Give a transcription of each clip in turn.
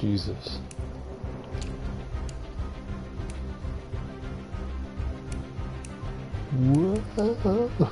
Jesus. Whoa.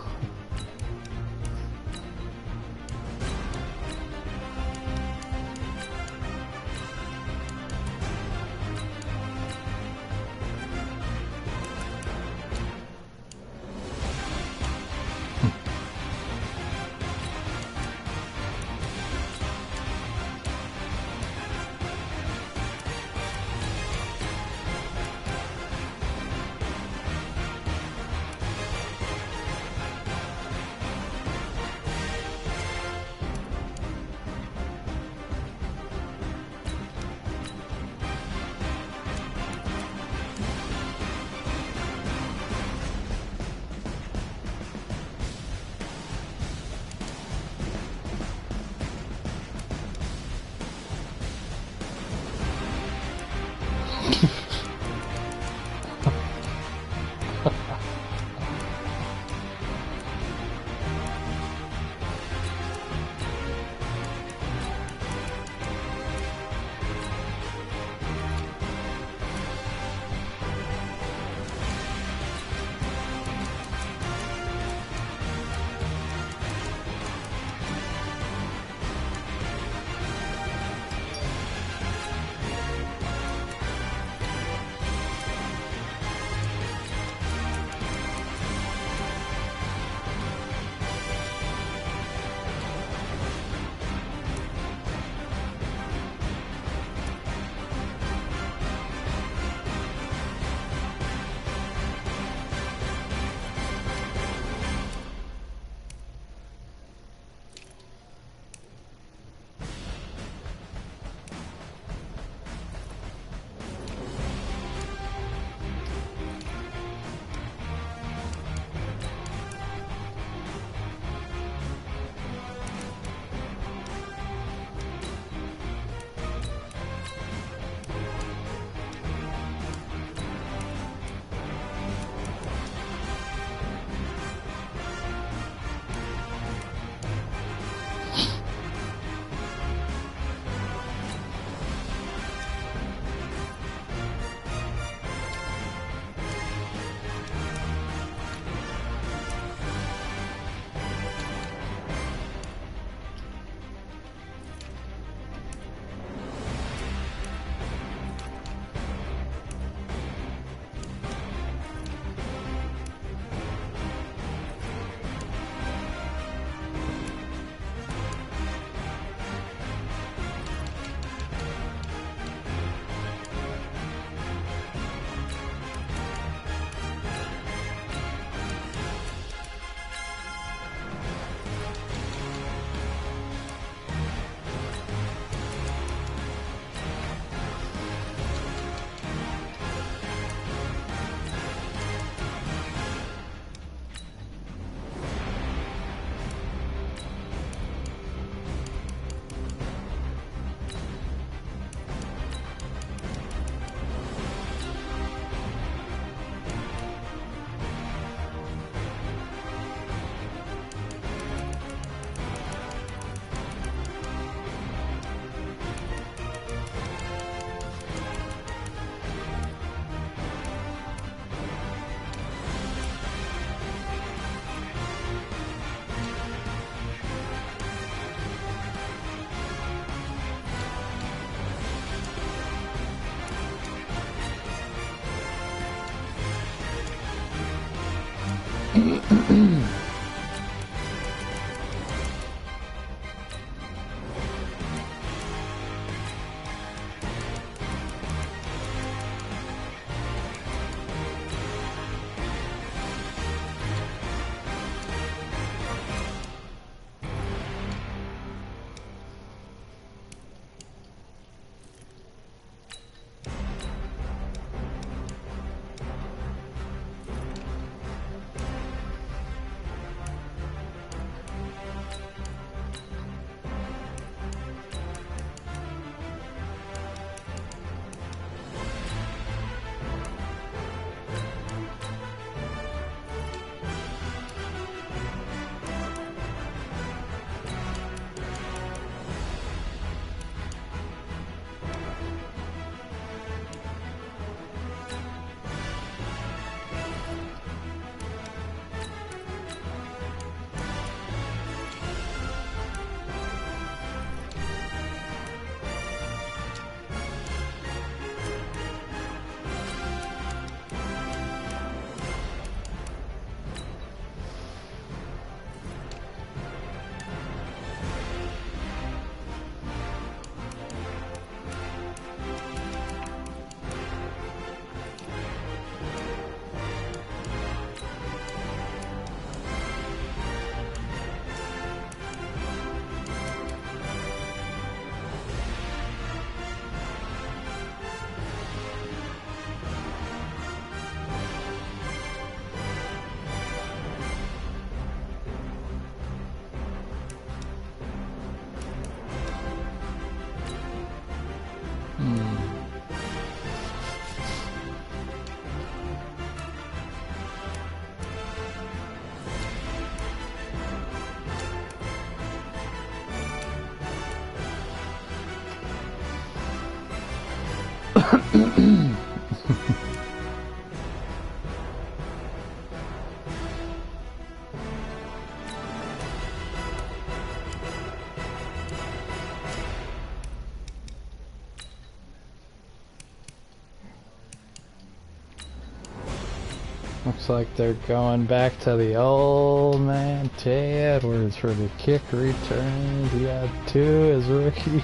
Looks like they're going back to the old man, Tay Edwards, for the kick return. He had 2 as rookie.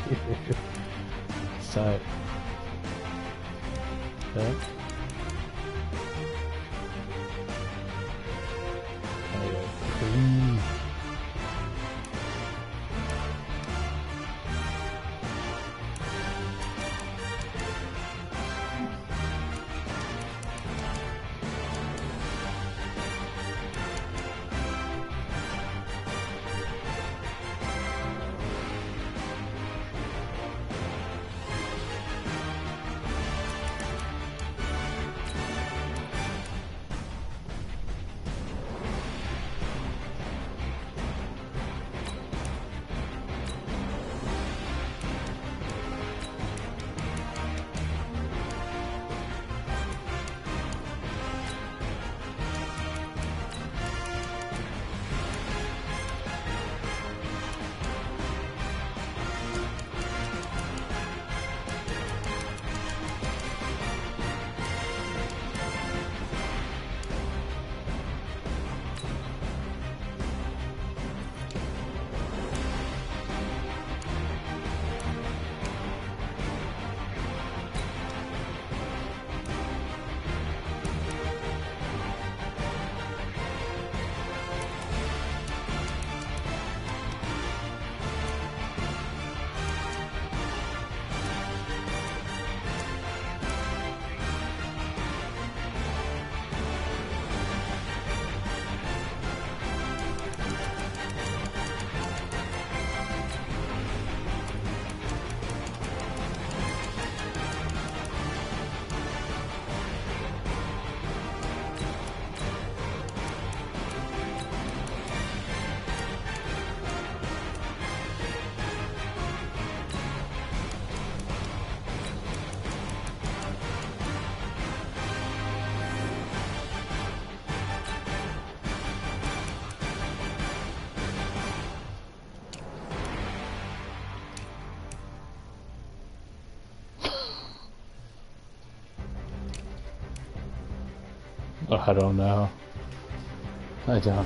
So, yeah. I don't know. I don't know.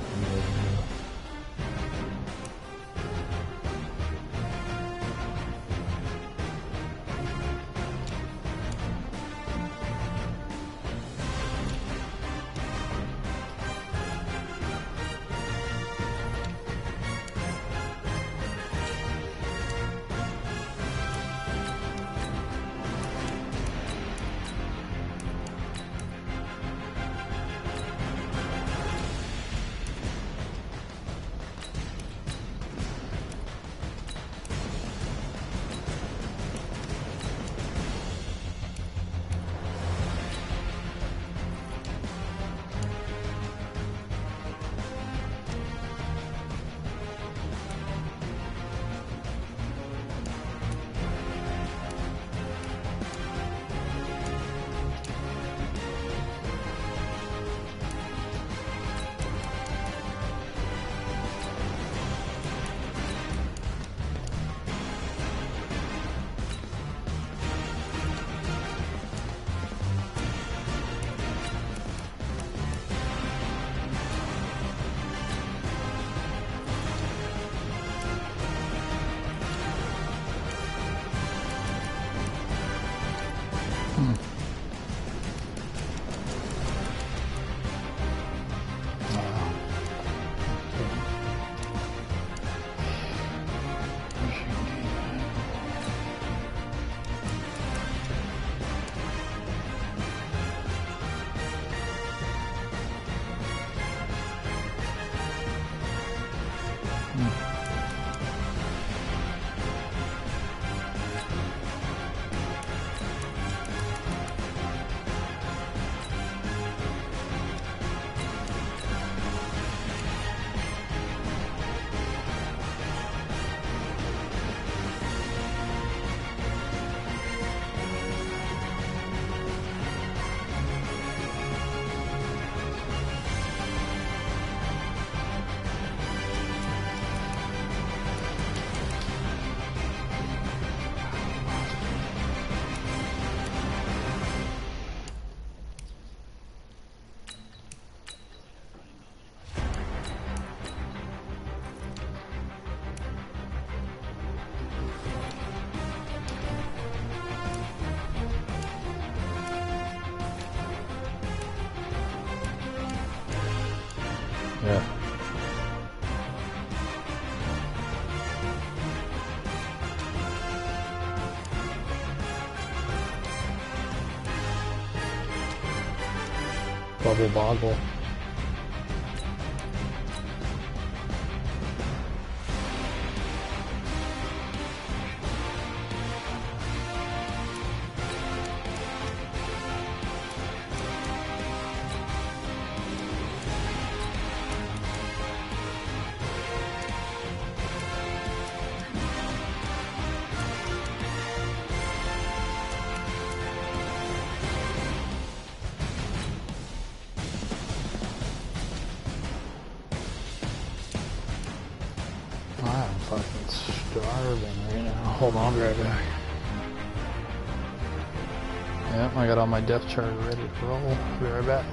Yeah. Bubble boggle. I'm fucking starving right now. Hold on, be right back. Yep, I got all my depth chart ready to roll. Be right back.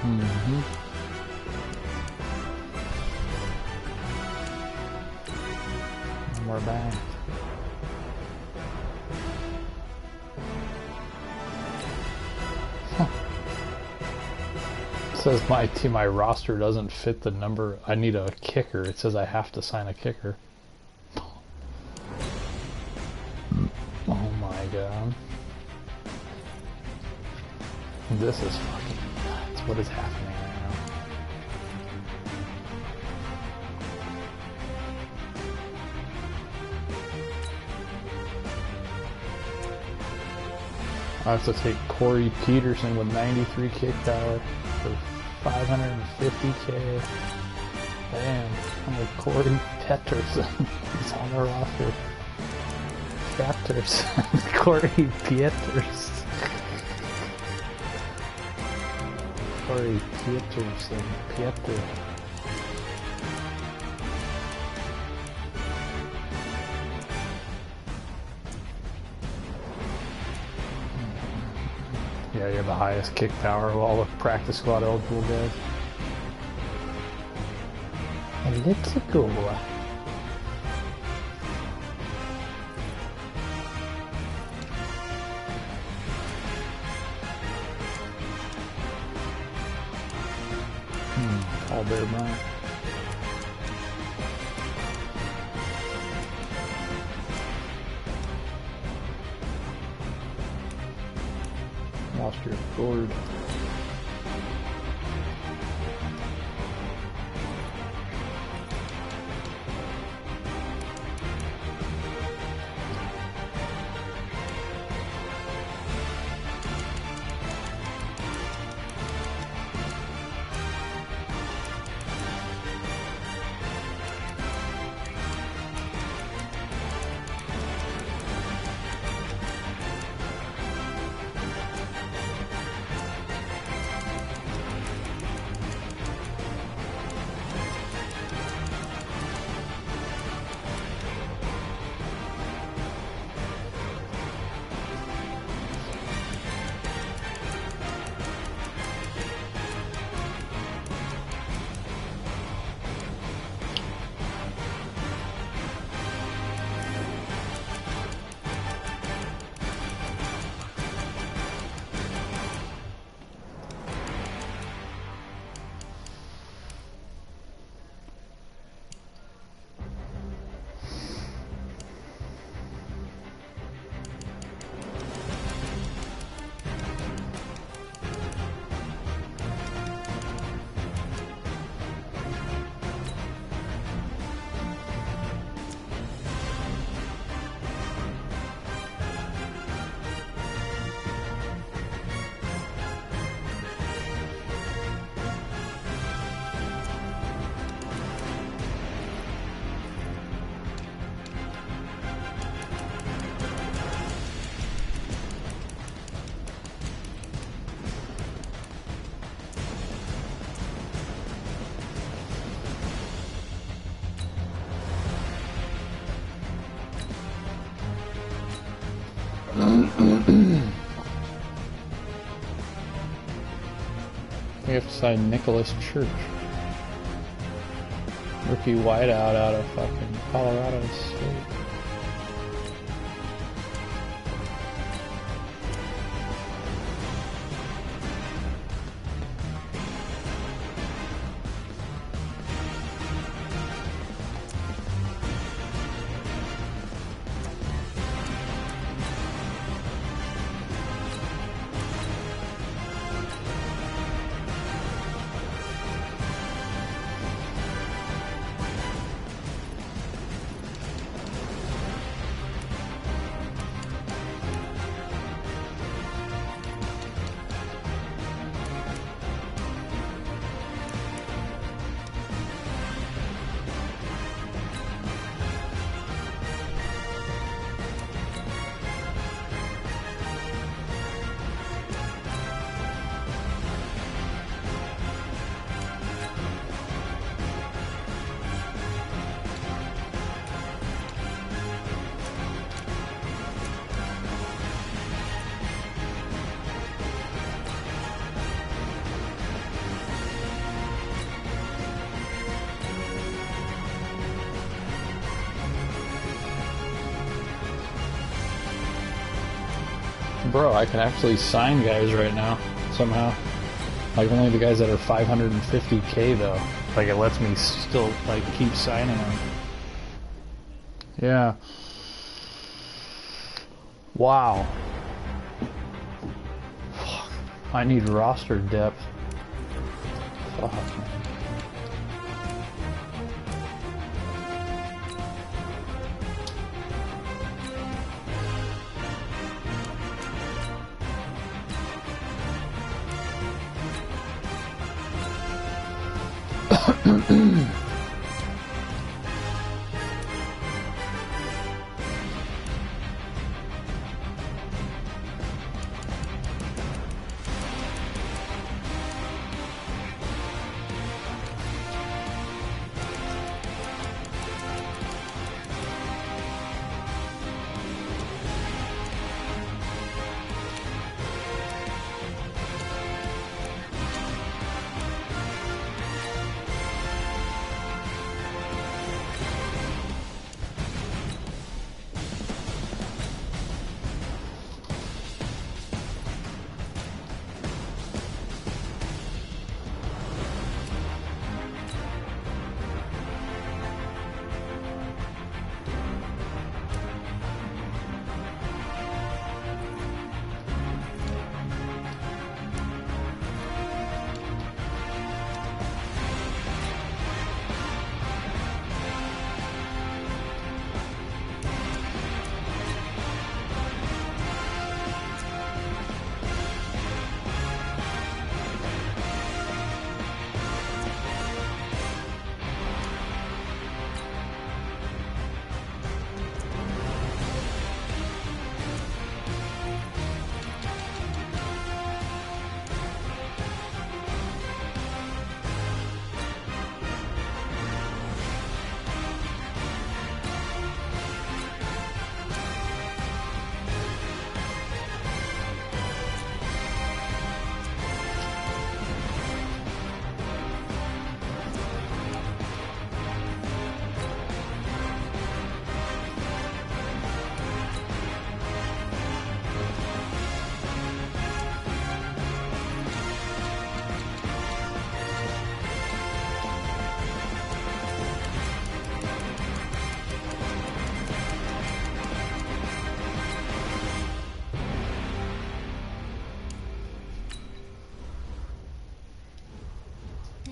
Mm-hmm. And we're back. It says my roster doesn't fit the number. I need a kicker. It says I have to sign a kicker. Oh my god. This is fucking nuts. What is happening right now? I have to take Corey Peterson with 93 kick power for 550k. Damn, I'm with Corey Peterson. He's on the roster. Peterson. Corey Peterson. Corey Peterson. Peter. Yeah, you have the highest kick power of all the practice squad eligible guys. And let's go. All Bear Bryant. Lost your gourd. We have to sign Nicholas Church. Rookie wideout out of fucking Colorado State. Bro, I can actually sign guys right now, somehow. Like, only the guys that are 550k, though. Like, it lets me still, like, keep signing them. Yeah. Wow. Fuck. I need roster depth. Fuck, man.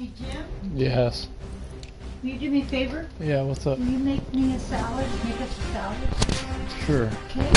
Hey, Jim? Yes. Will you do me a favor? Yeah, what's up? Will you make me a salad? Make us a salad? Sure. Okay.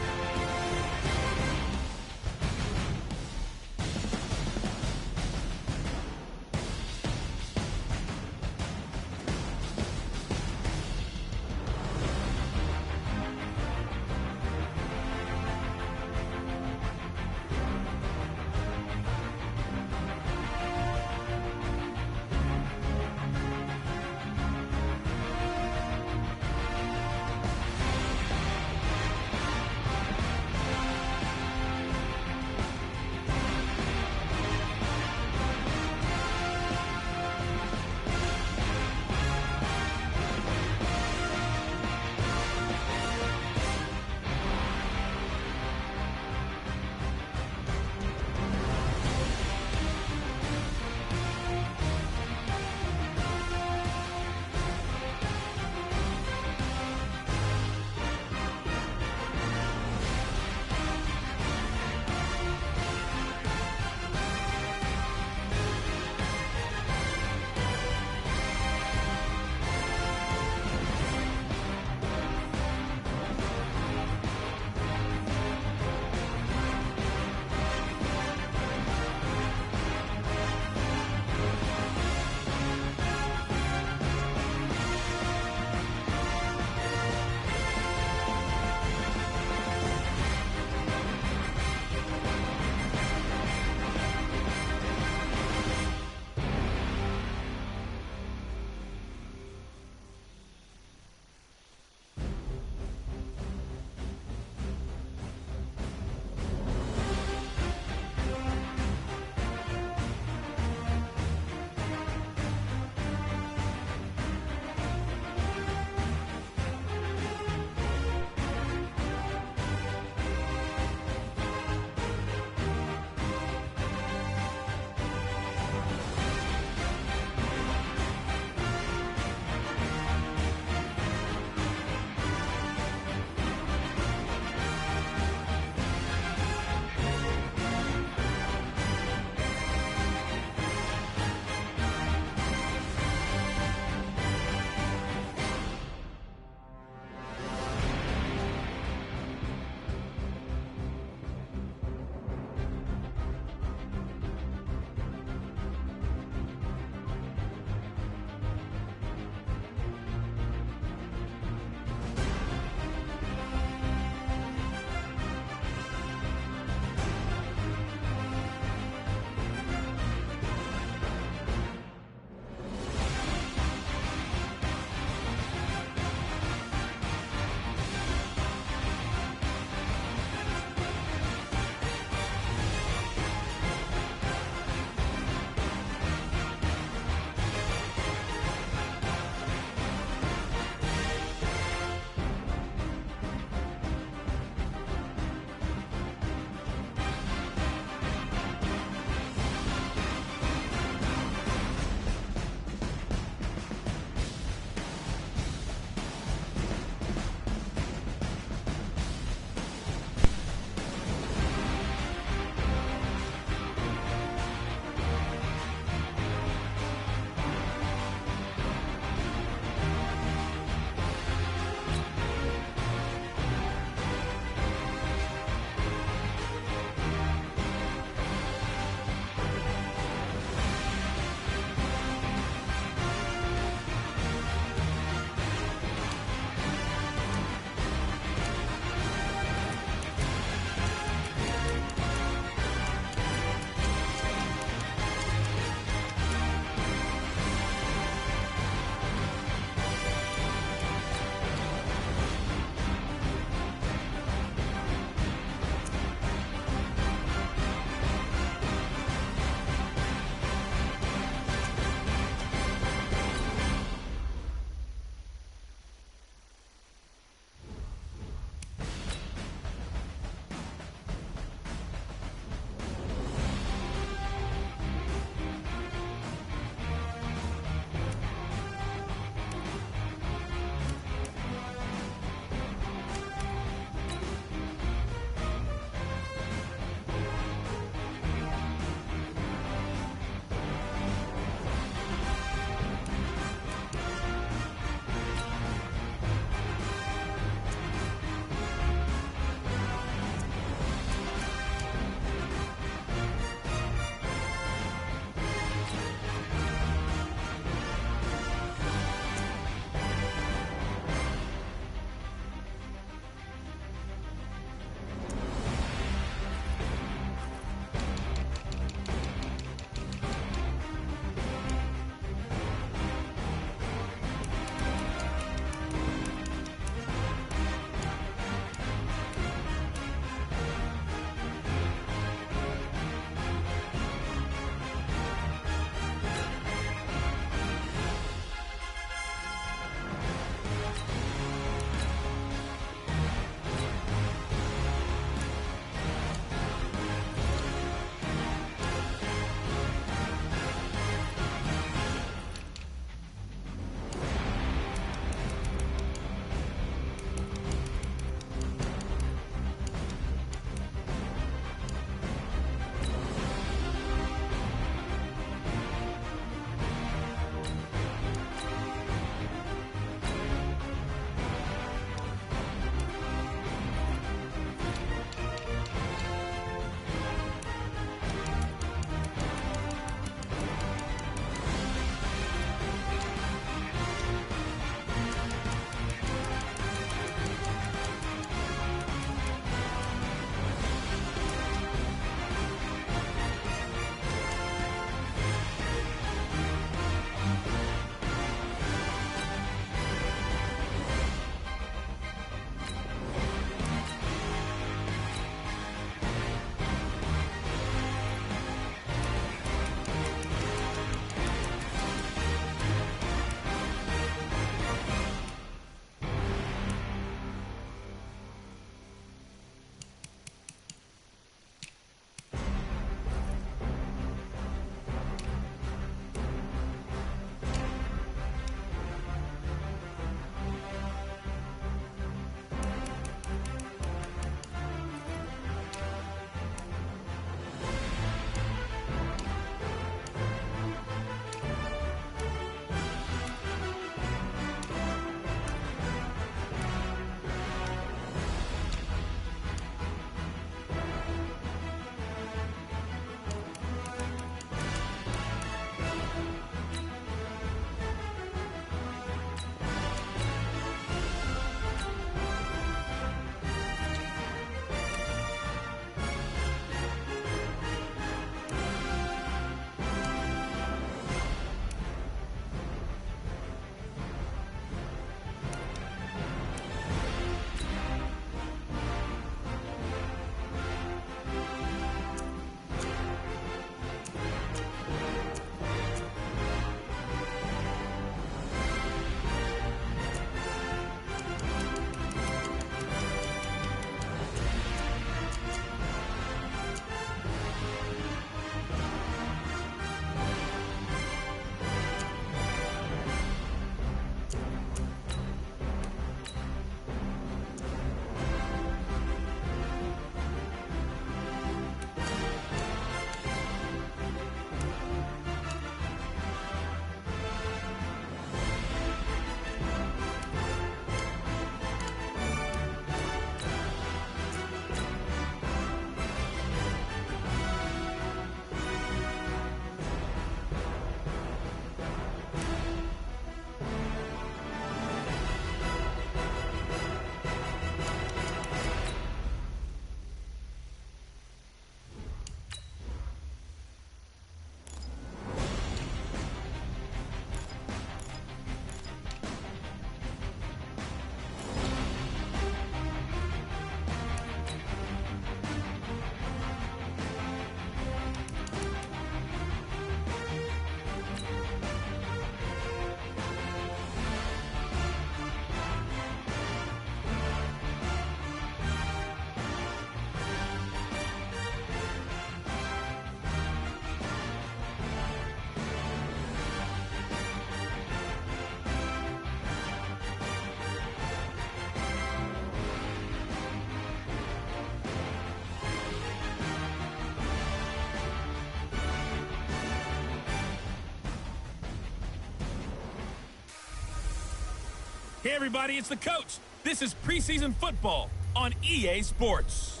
Hey everybody, it's the coach. This is preseason football on EA Sports.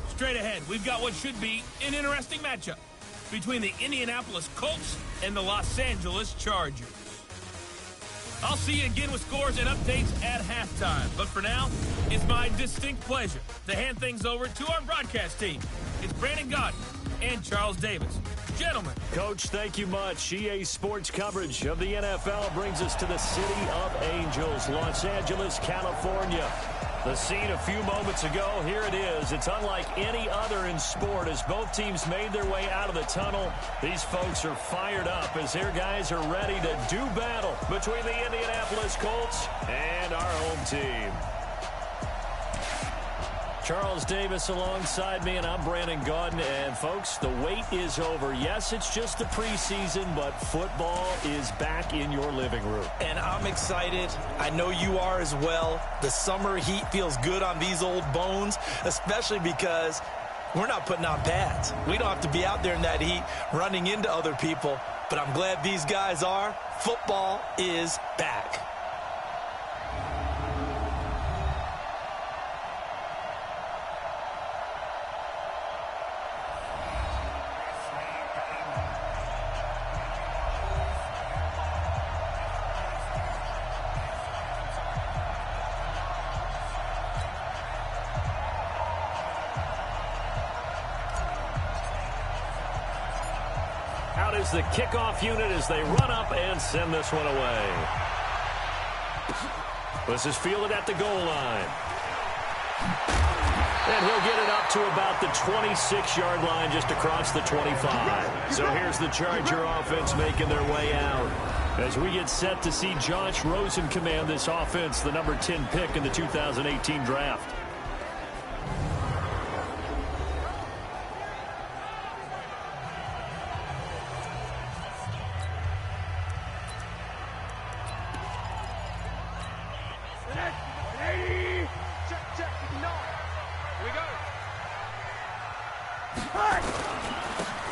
Straight ahead, we've got what should be an interesting matchup between the Indianapolis Colts and the Los Angeles Chargers. I'll see you again with scores and updates at halftime. But for now, it's my distinct pleasure to hand things over to our broadcast team. It's Brandon Gaudin and Charles Davis. Gentlemen. Coach, thank you much. EA Sports coverage of the NFL brings us to the City of Angels, Los Angeles, California. The scene a few moments ago, here it is. It's unlike any other in sport as both teams made their way out of the tunnel. These folks are fired up as their guys are ready to do battle between the Indianapolis Colts and our home team. Charles Davis alongside me, and I'm Brandon Gaudin. And, folks, the wait is over. Yes, it's just the preseason, but football is back in your living room. And I'm excited. I know you are as well. The summer heat feels good on these old bones, especially because we're not putting on pads. We don't have to be out there in that heat running into other people. But I'm glad these guys are. Football is back. Is the kickoff unit as they run up and send this one away. This is fielded at the goal line. And he'll get it up to about the 26-yard line, just across the 25. So here's the Charger offense making their way out as we get set to see Josh Rosen command this offense, the number 10 pick in the 2018 draft.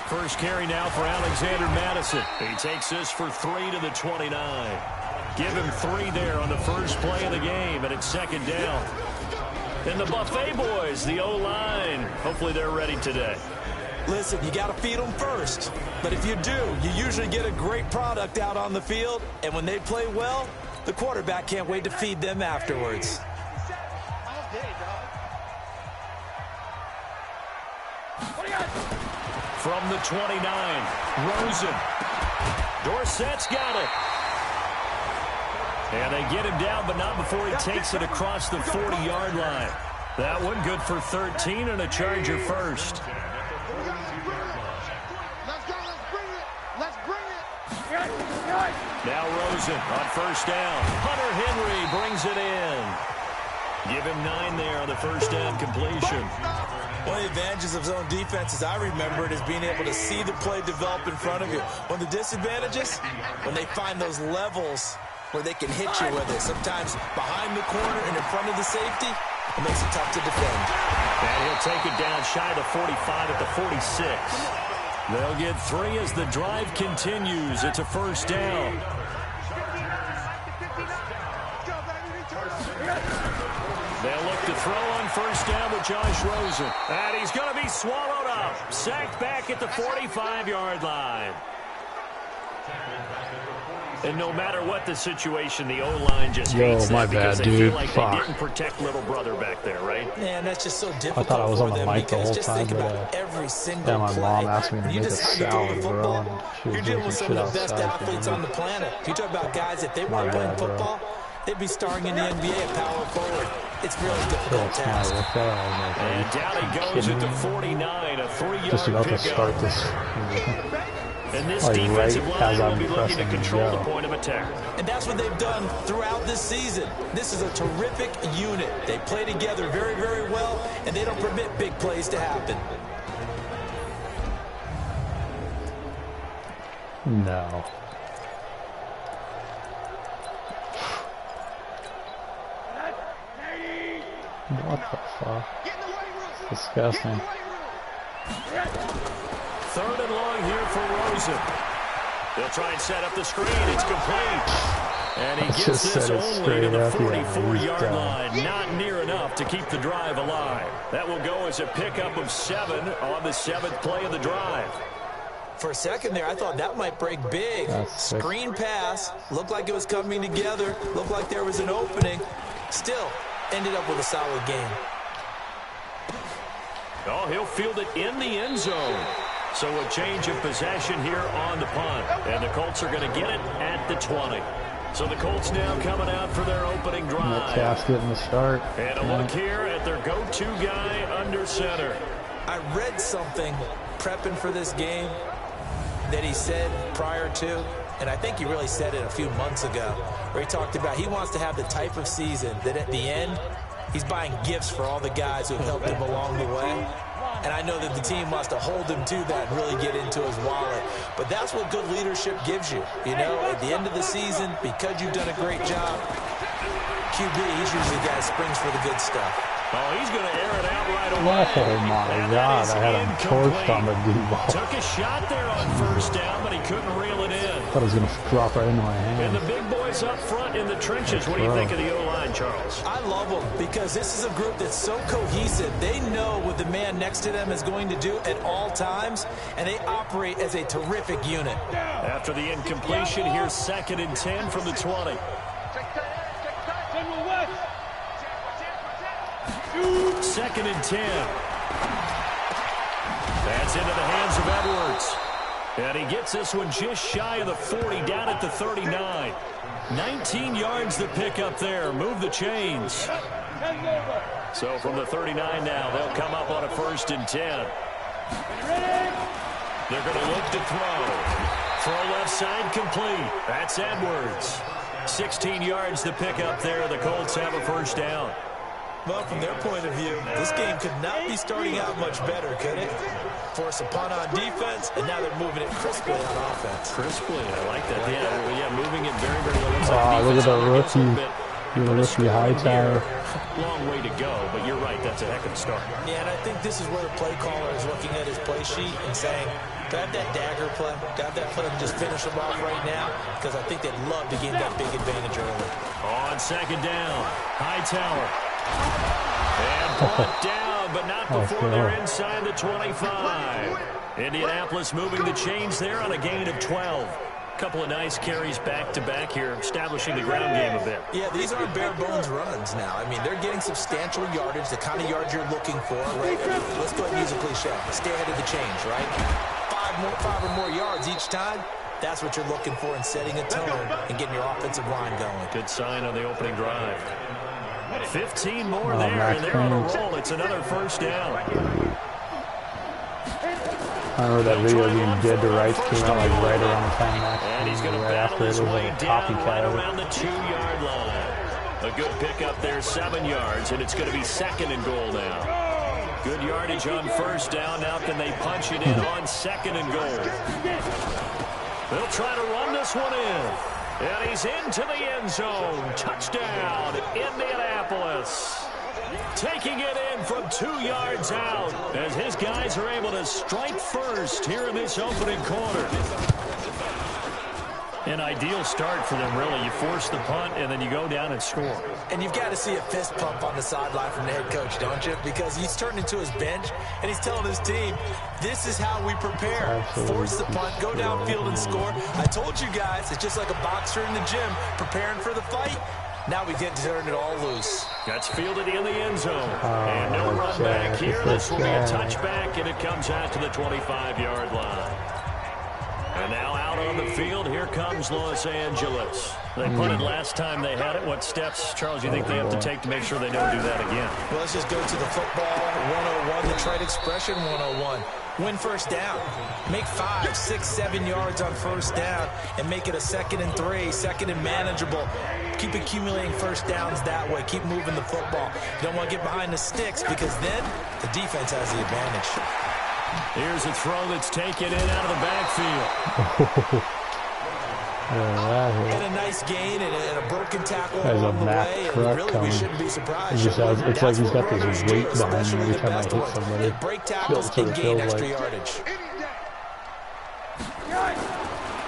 First carry now for Alexander Madison. He takes this for 3 to the 29. Give him 3 there on the first play of the game, and it's second down. And the Buffet boys, the O-line, hopefully they're ready today. Listen, you got to feed them first. But if you do, you usually get a great product out on the field. And when they play well, the quarterback can't wait to feed them afterwards. From the 29, Rosen. Dorsett's got it. And they get him down, but not before he takes it across the 40-yard line. That one good for 13 and a Charger first. Now Rosen on first down. Hunter Henry brings it in. Give him 9 there on the first down completion. One of the advantages of zone defense, as I remember it, is being able to see the play develop in front of you. One of the disadvantages, when they find those levels where they can hit you with it, sometimes behind the corner and in front of the safety, it makes it tough to defend. And he'll take it down shy of the 45 at the 46. They'll get 3 as the drive continues. It's a first down. They'll look to throw on first down with Josh Rosen. And he's going to be swallowed up. Sacked back at the 45-yard line. And no matter what the situation, the O-line just hates my that because bad, they dude. feel like Fuck. they didn't protect little brother back there, right? Man, that's just so difficult. I thought I was for on the them mic the because whole just time, think but about every single yeah, my play. mom asked me to You make a decide to throw salad, the bro, football, and she was you're dealing making with some shit of the best outside. athletes on the planet. You talk about guys, if they My weren't playing bad, bro. football, they'd be starring in the NBA at power forward. It's really a Yeah, difficult it's my task. workout. I was like, And down he goes at the 49, a 3-yard just about to start pickup. this. And this Like defensive right line as will I'm be looking to pressing control the go. point of attack. And that's what they've done throughout this season. This is a terrific unit. They play together very, very well, and they don't permit big plays to happen. No. What the fuck? It's disgusting. 3rd and long here for Rosen. They'll try and set up the screen. It's complete. And he Let's gets just this set it only straight to the up. Yeah, 44-yard line. Not near enough to keep the drive alive. That will go as a pickup of 7 on the 7th play of the drive. For a second there, I thought that might break big. Screen pass. Looked like it was coming together. Looked like there was an opening. Still, ended up with a solid game. Oh, he'll field it in the end zone. So a change of possession here on the punt. And the Colts are going to get it at the 20. So the Colts now coming out for their opening drive. Metcalf's getting the start. And a look here at their go-to guy under center. I read something prepping for this game that he said prior to, and I think he really said it a few months ago, where he talked about he wants to have the type of season that at the end, he's buying gifts for all the guys who have helped him along the way. And I know that the team wants to hold him to that and really get into his wallet. But that's what good leadership gives you. You know, at the end of the season, because you've done a great job, QB, he's usually the guy that springs for the good stuff. Oh, he's going to air it out right away. Oh, my God. I had him torched on the deep ball. Took a shot there on first down, but he couldn't reel it in. Thought it was going to drop right into my hand. And the big boys up front in the trenches. What do you think of the O-line, Charles? I love them because this is a group that's so cohesive. They know what the man next to them is going to do at all times, and they operate as a terrific unit. After the incompletion, here's 2nd and 10 from the 20. 2nd and 10. That's into the hands of Edwards. And he gets this one just shy of the 40, down at the 39. 19 yards to pick up there. Move the chains. So from the 39 now, they'll come up on a 1st and 10. They're going to look to throw. Throw left side complete. That's Edwards. 16 yards to pick up there. The Colts have a 1st down. Well, from their point of view, this game could not be starting out much better, could it? Force a punt on defense, and now they're moving it crisply on offense. Crisply, I like that. Yeah, moving it very, very well. Oh, look at the rookie. The rookie Hightower. Long way to go, but you're right. That's a heck of a start. Yeah, and I think this is where the play caller is looking at his play sheet and saying, do I have that dagger play? Do I have that play to just finish them off right now? Because I think they'd love to gain that big advantage early. On 2nd down, Hightower. And brought down, but not before they're inside the 25. Indianapolis moving the chains there on a gain of 12. Couple of nice carries back-to-back here, establishing the ground game a bit. Yeah, these aren't bare-bones runs now. I mean, they're getting substantial yardage, the kind of yards you're looking for. Right? Let's go ahead and use a cliche. Stay ahead of the change, right? Five or more yards each time. That's what you're looking for in setting a tone and getting your offensive line going. Good sign on the opening drive. 15 more there, and they're on a roll. It's another 1st down. I remember that video game Dead to Rights came out like right around the time Max. And he's going to battle his way down right around the 2-yard line. A good pickup there, 7 yards, and it's going to be 2nd and goal now. Good yardage on 1st down. Now can they punch it in on 2nd and goal? They'll try to run this one in. And he's into the end zone. Touchdown, Indianapolis. Taking it in from 2 yards out as his guys are able to strike first here in this opening quarter. An ideal start for them, really. You force the punt, and then you go down and score. And you've got to see a fist pump on the sideline from the head coach, don't you? Because he's turned into his bench, and he's telling his team, this is how we prepare. Absolutely. Force the punt, go downfield and score. I told you guys, it's just like a boxer in the gym preparing for the fight. Now we get to turn it all loose. That's fielded in the end zone. And no run back here. This will be a touchback, and it comes out to the 25-yard line. And now out on the field, here comes Los Angeles. They punted last time they had it. What steps, Charles, you think they have to take to make sure they don't do that again? Well, let's just go to the football 101, the trade expression 101. Win 1st down. Make 5, 6, 7 yards on 1st down and make it a 2nd and 3, 2nd and manageable. Keep accumulating 1st downs that way. Keep moving the football. You don't want to get behind the sticks because then the defense has the advantage. Here's a throw that's taken in out of the backfield. And a nice gain and a broken tackle along the way. And really, we shouldn't be surprised. It's like he's got this weight behind him every time I hit somebody. Break tackles and gain extra yardage.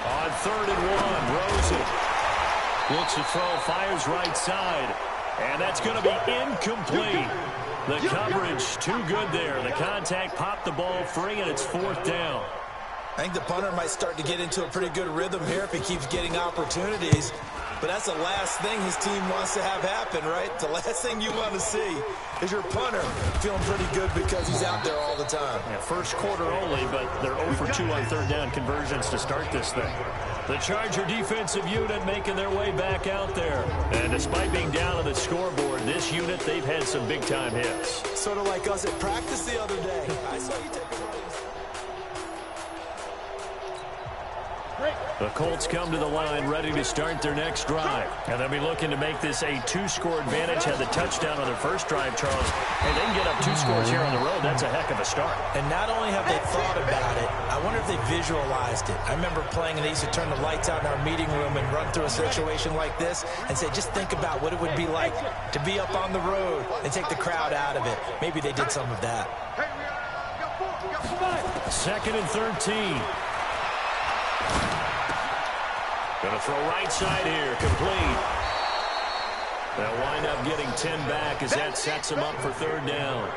On 3rd and 1, Rosen. Looks to throw, fires right side. And that's going to be incomplete. The coverage too good there. The contact popped the ball free, and it's 4th down. I think the punter might start to get into a pretty good rhythm here if he keeps getting opportunities. But that's the last thing his team wants to have happen, right? The last thing you want to see is your punter feeling pretty good because he's out there all the time. Yeah, first quarter only, but they're 0 for 2 on 3rd down conversions to start this thing. The Charger defensive unit making their way back out there. And despite being down on the scoreboard, this unit, they've had some big-time hits. Sort of like us at practice the other day. I saw you take a run. The Colts come to the line ready to start their next drive. And they'll be looking to make this a 2-score advantage. Had the touchdown on their first drive, Charles. And they can get up 2 scores here on the road. That's a heck of a start. And not only have they thought about it, I wonder if they visualized it. I remember playing and they used to turn the lights out in our meeting room and run through a situation like this and say, just think about what it would be like to be up on the road and take the crowd out of it. Maybe they did some of that. 2nd and 13. Going to throw right side here, complete. They'll wind up getting 10 back as that sets them up for 3rd down.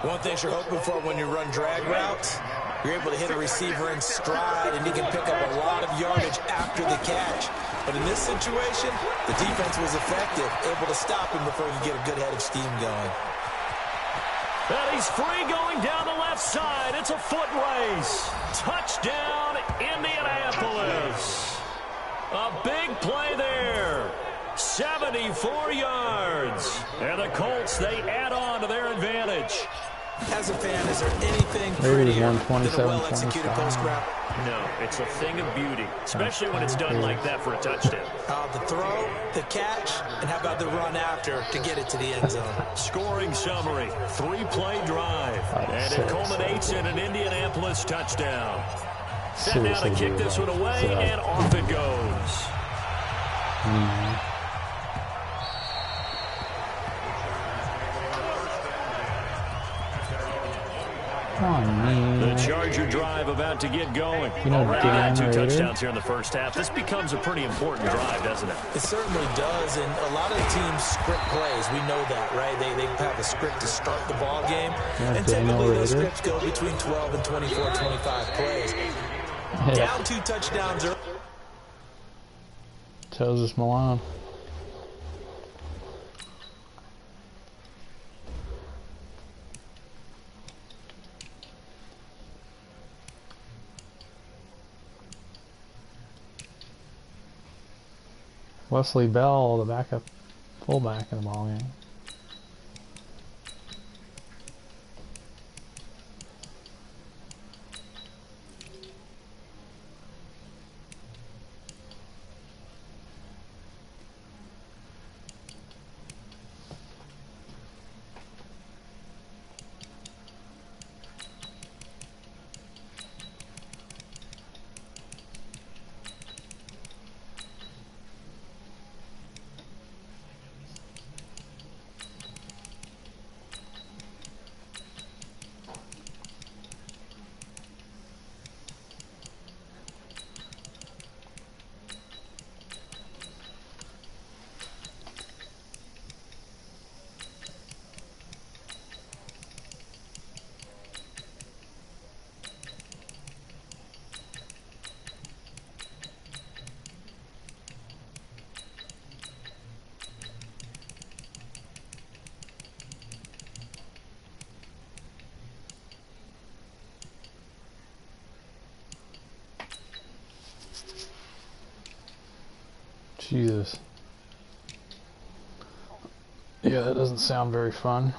One thing you're hoping for when you run drag routes, you're able to hit a receiver in stride and he can pick up a lot of yardage after the catch. But in this situation, the defense was effective, able to stop him before he could get a good head of steam going. And he's free going down the left side. It's a foot race. Touchdown, Indianapolis. A big play there. 74 yards. And the Colts, they add on to their advantage. As a fan, is there anything prettier than a well-executed post route? No, it's a thing of beauty, especially when it's done like that for a touchdown. The throw, the catch, and how about the run after to get it to the end zone? Scoring summary, 3-play drive, and it culminates in an Indianapolis touchdown. Set now to kick this one away, and off it goes. The Charger drive about to get going. Already got 2 touchdowns here in the first half. This becomes a pretty important drive, doesn't it? It certainly does, and a lot of the teams script plays. We know that, right? They have a script to start the ball game, and typically those scripts go between 12 and 24, 25 plays. Down 2 touchdowns. Tells us Milan. Wesley Bell, the backup fullback in the ball game. Jesus. Yeah, that doesn't sound very fun.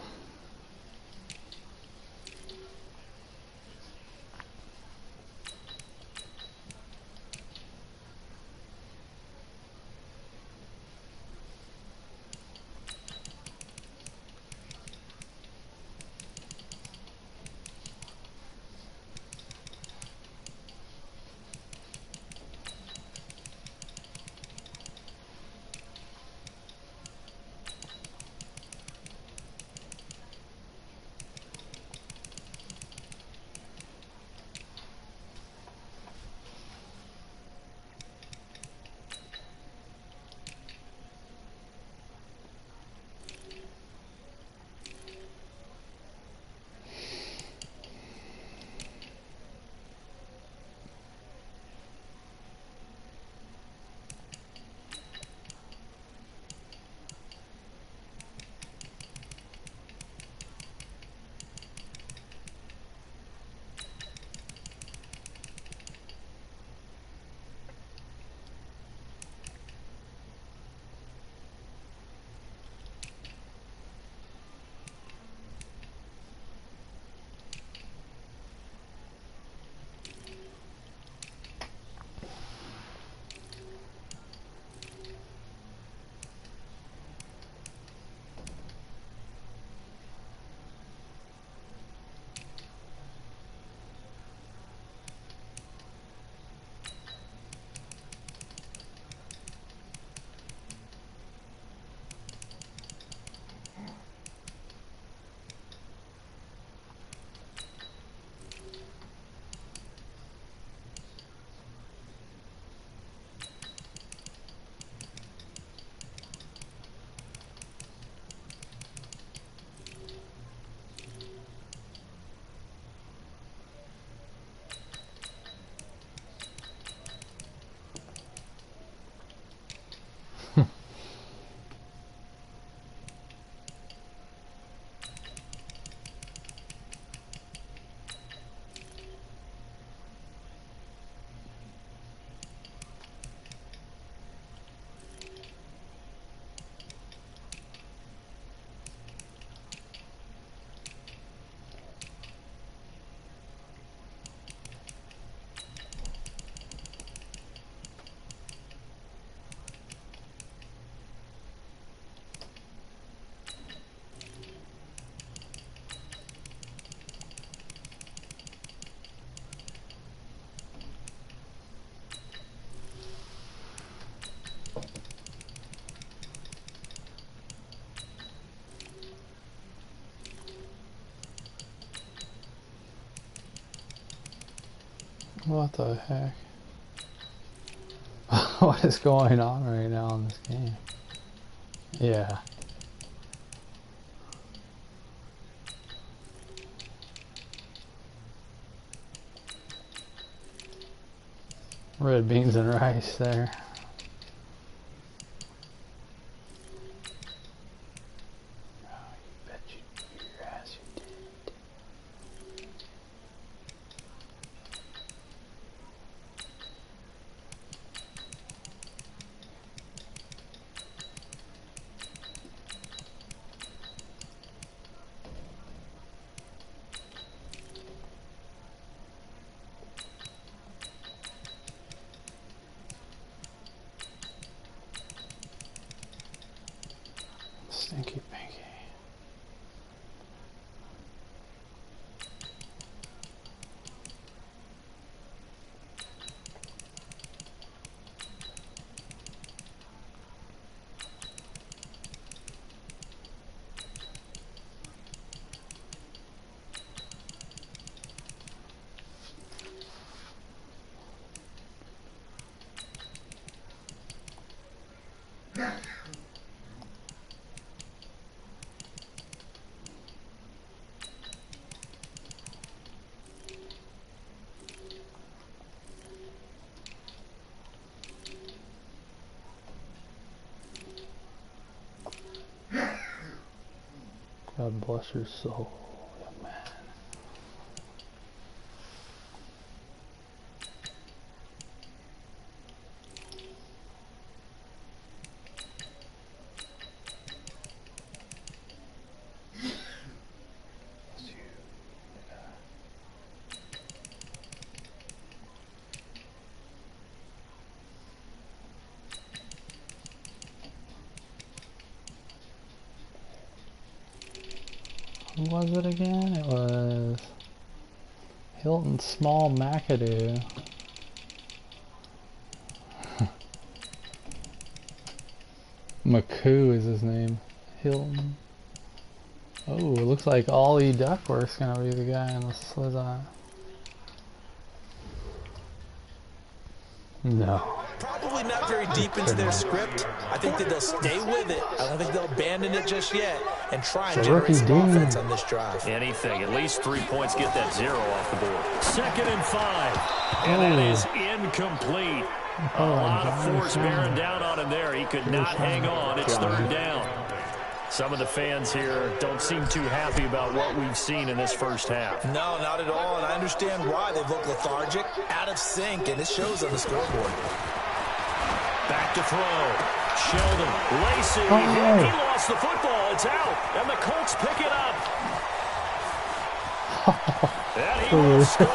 What the heck? What is going on right now in this game? Yeah. Red beans and rice there. Oh, you bet your ass you did. Stinky pinky. God bless your soul, young man. Who was it again? It was Hilton Small McAdoo. McCoo is his name. Hilton. Oh, it looks like Ollie Duckworth's gonna be the guy in the Slizon. No. Probably not very deep into their script. I think that they'll stay with it. I don't think they'll abandon it just yet and try and generate some offense on this drive. Anything, at least 3 points, get that 0 off the board. 2nd and 5, and that is incomplete. A lot of force bearing down on him there. He could not hang on. It's 3rd down. Some of the fans here don't seem too happy about what we've seen in this first half. No, not at all, and I understand why. They look lethargic, out of sync, and it shows on the scoreboard. Back to throw. Sheldon, Lacey, he lost the football. It's out, and the Colts pick it up. And he will score.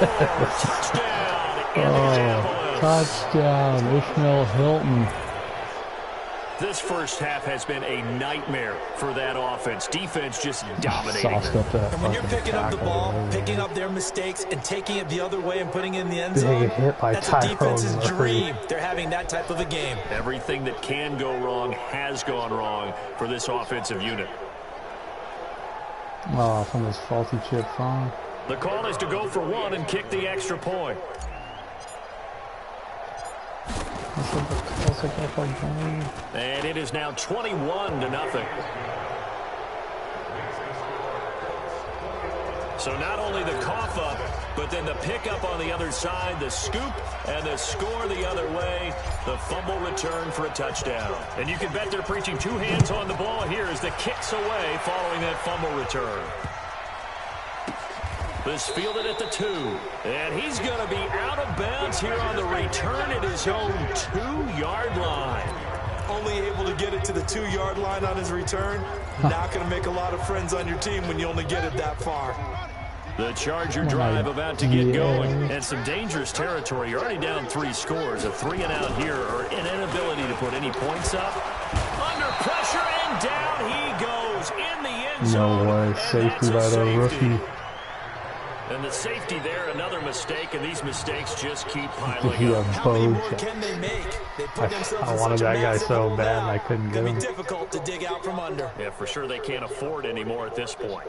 Touchdown, Indianapolis. Touchdown, Ishmael Hilton. This first half has been a nightmare for that offense. Defense just dominating. And when you're picking up the ball, picking up their mistakes, and taking it the other way and putting it in the end zone, that's a defense's dream. They're having that type of a game. Everything that can go wrong has gone wrong for this offensive unit. Oh, from this faulty chip phone. The call is to go for 1 and kick the extra point. And it is now 21-0. So not only the cough up, but then the pickup on the other side, the scoop, and the score the other way, the fumble return for a touchdown. And you can bet they're preaching 2 hands on the ball here as the kick's away following that fumble return. This fielded at the 2, and he's going to be out of bounds here on the return at his own 2-yard line. Only able to get it to the 2-yard line on his return. Not going to make a lot of friends on your team when you only get it that far. The Charger drive about to get going, and some dangerous territory. You're already down 3 scores. A 3-and-out here, or an inability to put any points up. Under pressure, and down he goes in the end zone. No way, safety by the rookie. And the safety there, another mistake, and these mistakes just keep piling up. How many more can they make? They put themselves I in wanted such a that guy massive so hole bad, now. I couldn't get him. It's going to be difficult to dig out from under. Yeah, for sure they can't afford anymore at this point.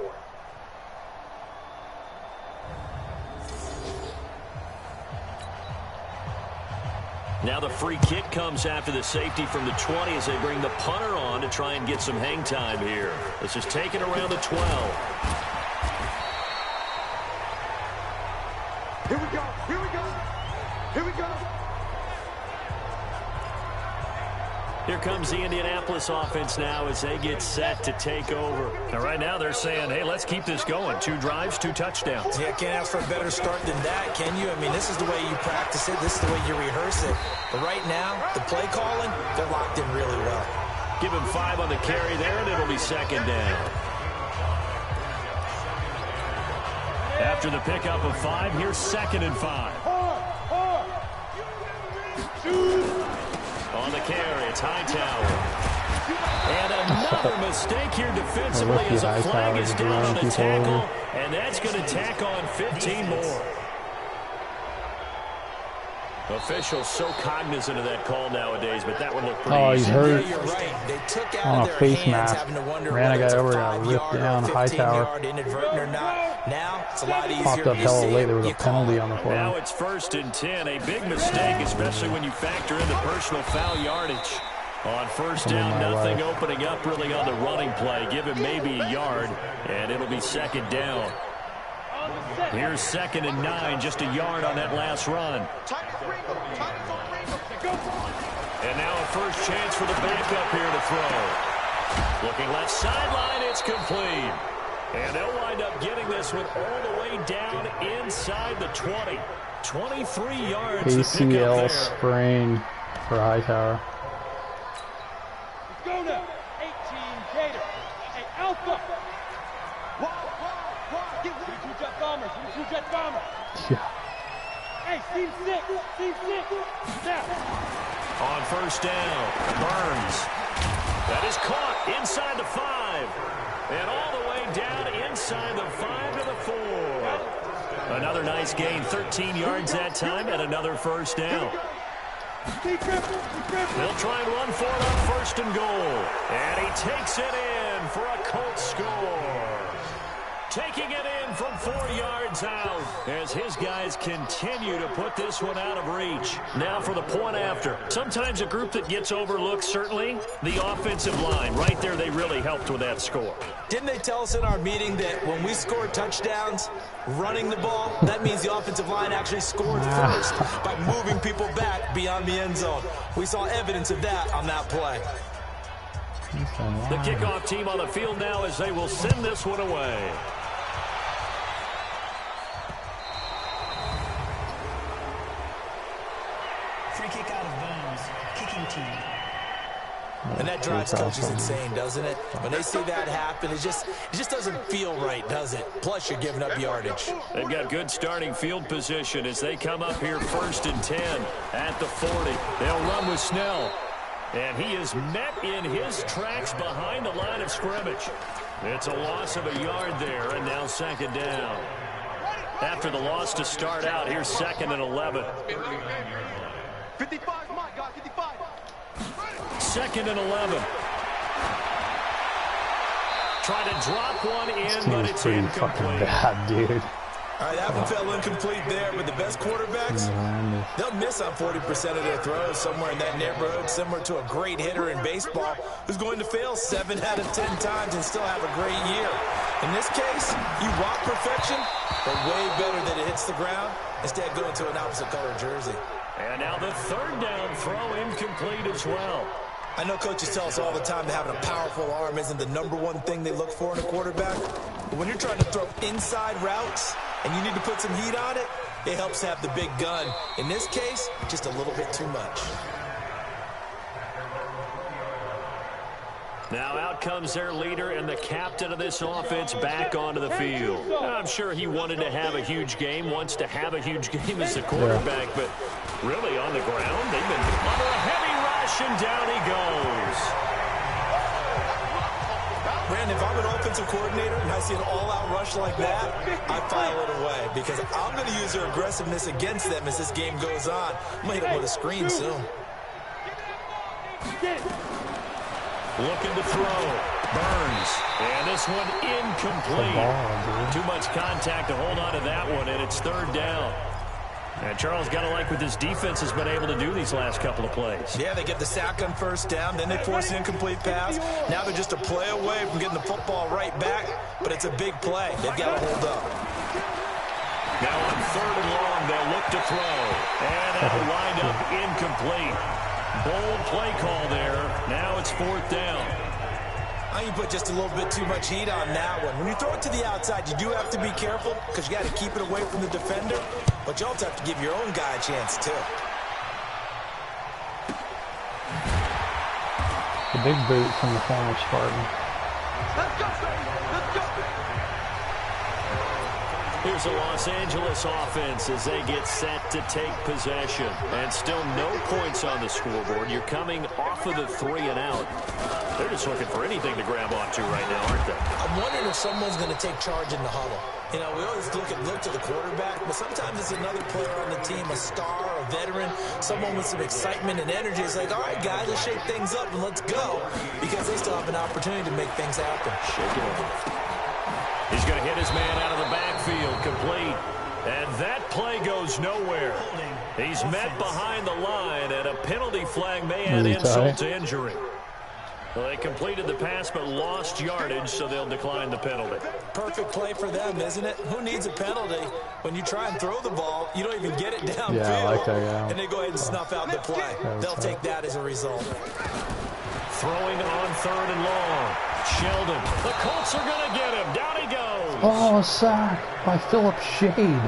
Now the free kick comes after the safety from the 20 as they bring the punter on to try and get some hang time here. This is taken around the 12. Here we go. Here we go. Here we go. Here comes the Indianapolis offense now as they get set to take over. And right now they're saying, hey, let's keep this going. 2 drives, 2 touchdowns. Yeah, can't ask for a better start than that, can you? I mean, this is the way you practice it. This is the way you rehearse it. But right now, the play calling, they're locked in really well. Give him 5 on the carry there, and it'll be second down. After the pickup of 5, here's 2nd and 5. On the carry, it's Hightower. And another mistake here defensively as a flag is down on the tackle, and that's going to tack on 15 more. Officials so cognizant of that call nowadays, but that would look pretty he's easy. hurt. Yeah, you're right. They took out On of a their face hands, mask. having to wonder Ran a whether guy it's over, got 5 ripped yard down, or 15 Hightower. yard, inadvertent or not. Now it's a lot easier. Popped up You hella see late. it, There was a you call penalty it. on the play. Now it's 1st and 10. A big mistake, especially when you factor in the personal foul yardage. On 1st down, nothing opening up really on the running play. Give him maybe a yard, and it'll be 2nd down. Here's 2nd and 9, just a yard on that last run. And now a first chance for the backup here to throw. Looking left sideline, it's complete. And they'll wind up getting this one all the way down inside the 20. 23 yards to pick up ACL there. sprain for Hightower. Go now. 18 Gator. Hey, Alpha. Get ready. 2 jet bombers. 2 jet bombers. Yeah. Hey, team 6. Team 6. Now. On 1st down, Burns. That is caught inside the 5. And all the way down inside the 5 to the 4. Another nice gain, 13 yards that time, and another 1st down. They'll try and run for it on 1st and goal. And he takes it in for a Colts score. Taking it in from 4 yards out as his guys continue to put this one out of reach. Now for the point after. Sometimes a group that gets overlooked, certainly, the offensive line. Right there, they really helped with that score. Didn't they tell us in our meeting that when we score touchdowns running the ball, that means the offensive line actually scored first by moving people back beyond the end zone? We saw evidence of that on that play. The kickoff team on the field now as they will send this one away. Free kick out of bounds. Kicking team. And that drives coaches insane, doesn't it? When they see that happen, it just doesn't feel right, does it? Plus, you're giving up yardage. They've got good starting field position as they come up here 1st and 10 at the 40. They'll run with Snell. And he is met in his tracks behind the line of scrimmage. It's a loss of a yard there, and now 2nd down. After the loss to start out, here's 2nd and 11. 55, my God, 55. 2nd and 11. Try to drop one in, but it's pretty fucking incomplete. bad, dude. All right, that one fell incomplete there, but the best quarterbacks, they'll miss on 40% of their throws, somewhere in that neighborhood, similar to a great hitter in baseball who's going to fail 7 out of 10 times and still have a great year. In this case, you want perfection, but way better that it hits the ground, instead going to an opposite color jersey. And now the 3rd down throw incomplete as well. I know coaches tell us all the time that having a powerful arm isn't the #1 thing they look for in a quarterback. But when you're trying to throw inside routes and you need to put some heat on it, it helps have the big gun. In this case, just a little bit too much. Now out comes their leader and the captain of this offense back onto the field. I'm sure he wanted to have a huge game, wants to have a huge game as a quarterback, but really on the ground, they've been under a heavy rush, and down he goes. Brandon, if I'm an offensive coordinator and I see an all-out rush like that, I file it away because I'm going to use their aggressiveness against them as this game goes on. I'm going to hit them with a screen soon. Looking to throw. Burns. And this one incomplete. Too much contact to hold on to that one, and it's 3rd down. And Charles, got to like what this defense has been able to do these last couple of plays. Yeah, they get the sack on first down, then they force the incomplete pass. Now they're just a play away from getting the football right back, but it's a big play. They've got to hold up. Now on 3rd and long, they'll look to throw. And that'll wind up incomplete. Bold play call there. Now it's 4th down. You put just a little bit too much heat on that one. When you throw it to the outside, you do have to be careful because you got to keep it away from the defender, but you also have to give your own guy a chance too. The big boot from the former Spartan. Let's go, baby. Let's go. Here's the Los Angeles offense as they get set to take possession. And still no points on the scoreboard. You're coming off of the 3 and out. They're just looking for anything to grab onto right now, aren't they? I'm wondering if someone's going to take charge in the huddle. You know, we always look to the quarterback, but sometimes it's another player on the team, a star, a veteran, someone with some excitement and energy. It's like, all right, guys, let's shake things up and let's go, because they still have an opportunity to make things happen. Shake it up. He's going to hit his man out of the backfield, complete. And that play goes nowhere. He's met behind the line, and a penalty flag may add insult to injury. Well, they completed the pass but lost yardage, so they'll decline the penalty. Perfect play for them, isn't it? Who needs a penalty? When you try and throw the ball, you don't even get it downfield, yeah, I like that, yeah. and they go ahead and snuff out the play. They'll take that as a result. Throwing on 3rd and long. Sheldon. The Colts are going to get him. Down he goes. Oh, a sack by Philip Shade.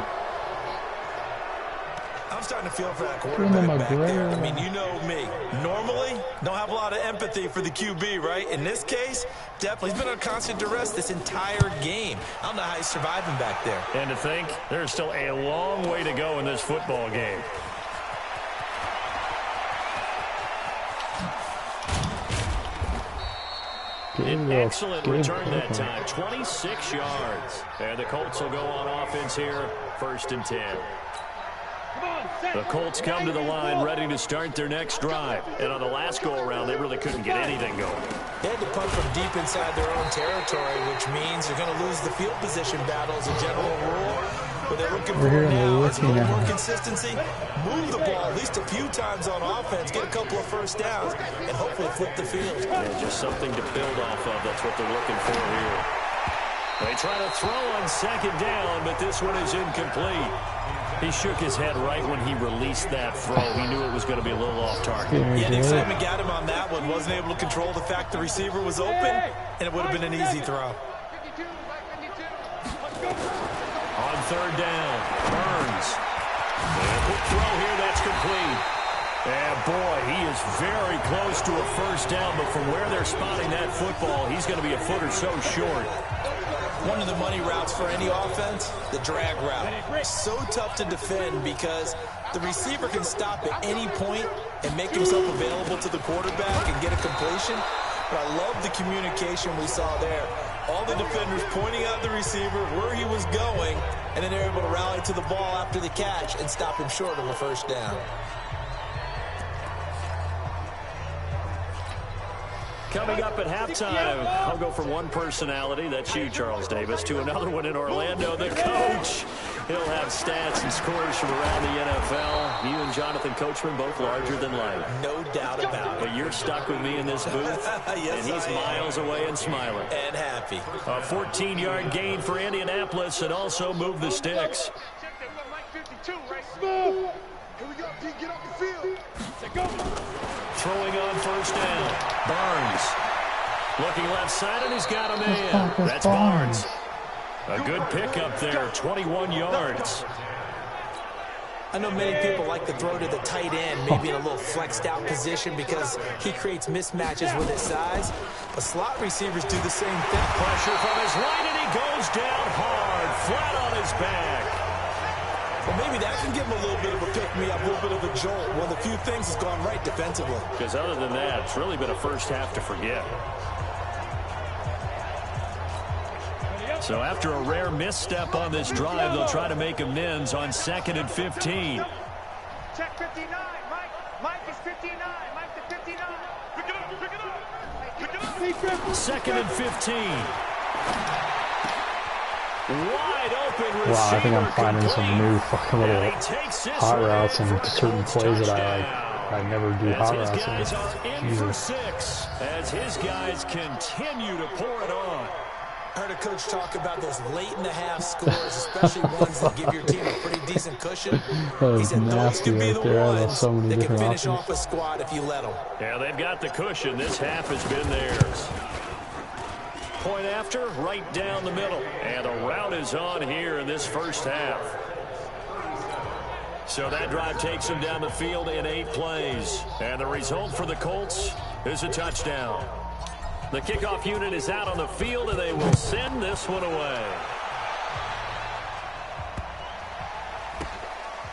I'm starting to feel for that quarterback back there. I mean, you know me. Normally, don't have a lot of empathy for the QB, right? In this case, definitely. He's been on constant duress this entire game. I don't know how he's surviving back there. And to think, there's still a long way to go in this football game. An excellent return that time, 26 yards. And the Colts will go on offense here, 1st and 10. The Colts come to the line ready to start their next drive. And on the last go-around, they really couldn't get anything going. They had to punt from deep inside their own territory, which means they're going to lose the field position battle as a general rule. What they're looking for now is a little more consistency, move the ball at least a few times on offense, get a couple of first downs, and hopefully flip the field. Yeah, just something to build off of. That's what they're looking for here. They try to throw on 2nd down, but this one is incomplete. He shook his head right when he released that throw. He knew it was going to be a little off target. Yeah, the excitement got him on that one. Wasn't able to control the fact the receiver was open, and it would have been an easy throw. On 3rd down, Burns. And a quick throw here, that's complete. And boy, he is very close to a first down, but from where they're spotting that football, he's going to be a foot or so short. One of the money routes for any offense, the drag route. So tough to defend because the receiver can stop at any point and make himself available to the quarterback and get a completion. But I love the communication we saw there. All the defenders pointing out the receiver, where he was going, and then they're able to rally to the ball after the catch and stop him short of a first down. Coming up at halftime, I'll go from one personality, that's you, Charles Davis, to another one in Orlando, the coach. He'll have stats and scores from around the NFL. You and Jonathan Coachman, both larger than life. No doubt about it. But you're stuck with me in this booth, yes, and he's miles away and smiling. And happy. A 14-yard gain for Indianapolis, and also move the sticks. Here we go, D. Get off the field. Throwing on 1st down. Barnes. Looking left side, and he's got a man. That's Barnes. A good pickup there, 21 yards. I know many people like to throw to the tight end, maybe in a little flexed out position because he creates mismatches with his size. But slot receivers do the same thing. Pressure from his right, and he goes down hard, flat on his back. Well, maybe that can give him a little bit of a pick-me-up, a little bit of a jolt. One of the few things has gone right defensively. Because other than that, it's really been a first half to forget. So after a rare misstep on this drive, they'll try to make amends on 2nd and 15. Check 59, Mike. Mike is 59. Mike to 59. Pick it up, pick it up. Pick it up. 2nd and 15. Wide open receiver. Wow, I think I'm finding some new fucking little And he takes this hot one routes and for certain Colts plays that I touchdown. like. I never do As hot his routes guys in. are in for 6, as his guys continue to pour it on. I heard a coach talk about those late-in-the-half scores, especially ones that give your team a pretty decent cushion. That He is said those nasty could be right the there. I love ones so many that can different finish options. off a squad if you let them. Yeah, they've got the cushion. This half has been theirs. Point after, right down the middle. And the route is on here in this first half. So that drive takes them down the field in 8 plays. And the result for the Colts is a touchdown. The kickoff unit is out on the field, and they will send this one away.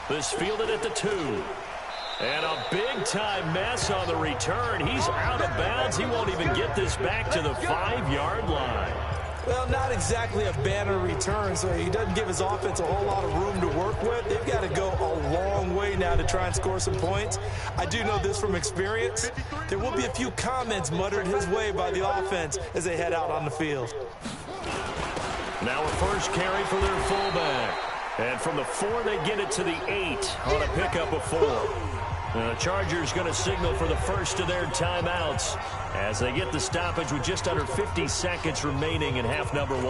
This fielded at the 2. And a big-time mess on the return. He's out of bounds. He won't even get this back to the 5-yard line. Well, not exactly a banner return, so he doesn't give his offense a whole lot of room to work with. They've got to go a long way now to try and score some points. I do know this from experience. There will be a few comments muttered his way by the offense as they head out on the field. Now a first carry for their fullback. And from the 4, they get it to the 8 on a pickup of 4. And the Chargers going to signal for the first of their timeouts as they get the stoppage with just under 50 seconds remaining in half number 1.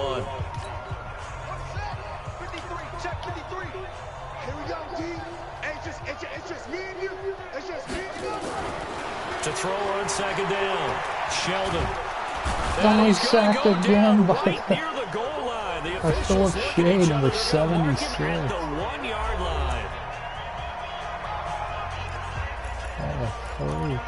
53, check 53. Here we go, D. It's just me and you. It's just me and you. To throw on second down, Sheldon. Oh, And he's he's gonna sacked go again down by right near the goal line. The Philip officials look Shea, at each number other. They're marking 76. at the 1-yard line. Oh,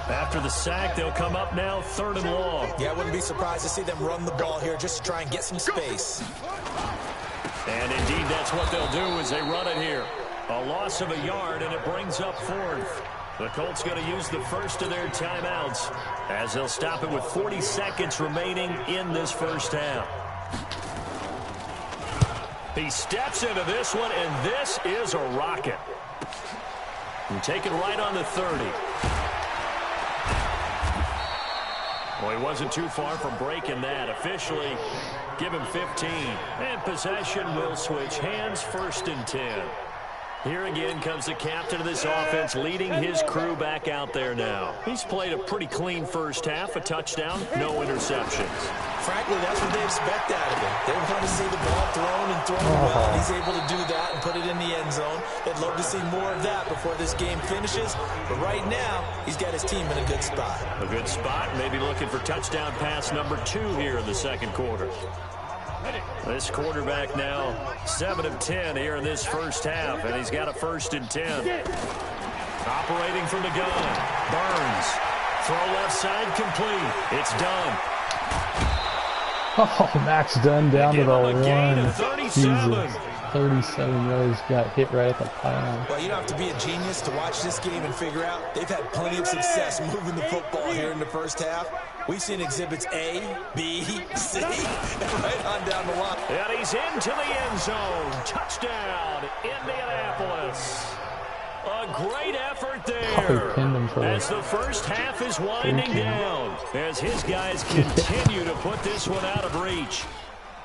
After the sack, they'll come up now 3rd and long. Yeah, I wouldn't be surprised to see them run the ball here just to try and get some space. And indeed, that's what they'll do as they run it here. A loss of a yard, and it brings up 4th. The Colts going to use the first of their timeouts as they'll stop it with 40 seconds remaining in this first half. He steps into this one, and this is a rocket. And take it right on the 30. Well, he wasn't too far from breaking that. Officially, give him 15. And possession will switch hands, 1st and 10. Here again comes the captain of this offense, leading his crew back out there now. He's played a pretty clean first half, a touchdown, no interceptions. Frankly, that's what they expect out of him. They want to see the ball thrown and thrown well. He's able to do that and put it in the end zone. They'd love to see more of that before this game finishes. But right now, he's got his team in a good spot. A good spot, maybe looking for touchdown pass number 2 here in the second quarter. This quarterback now 7 of 10 here in this first half, and he's got a 1st and 10. Operating from the gun, Burns. Throw left side complete. It's done. Oh, Max Dunn down to the 1. Gain of 37. Jesus. 37 yards, got hit right at the pylon. Well, you don't have to be a genius to watch this game and figure out they've had plenty of success moving the football here in the first half. We've seen exhibits A, B, C, and right on down the line. And he's into the end zone. Touchdown, Indianapolis. A great effort there. Pinned him for As that. the first half is winding down, as his guys continue to put this one out of reach.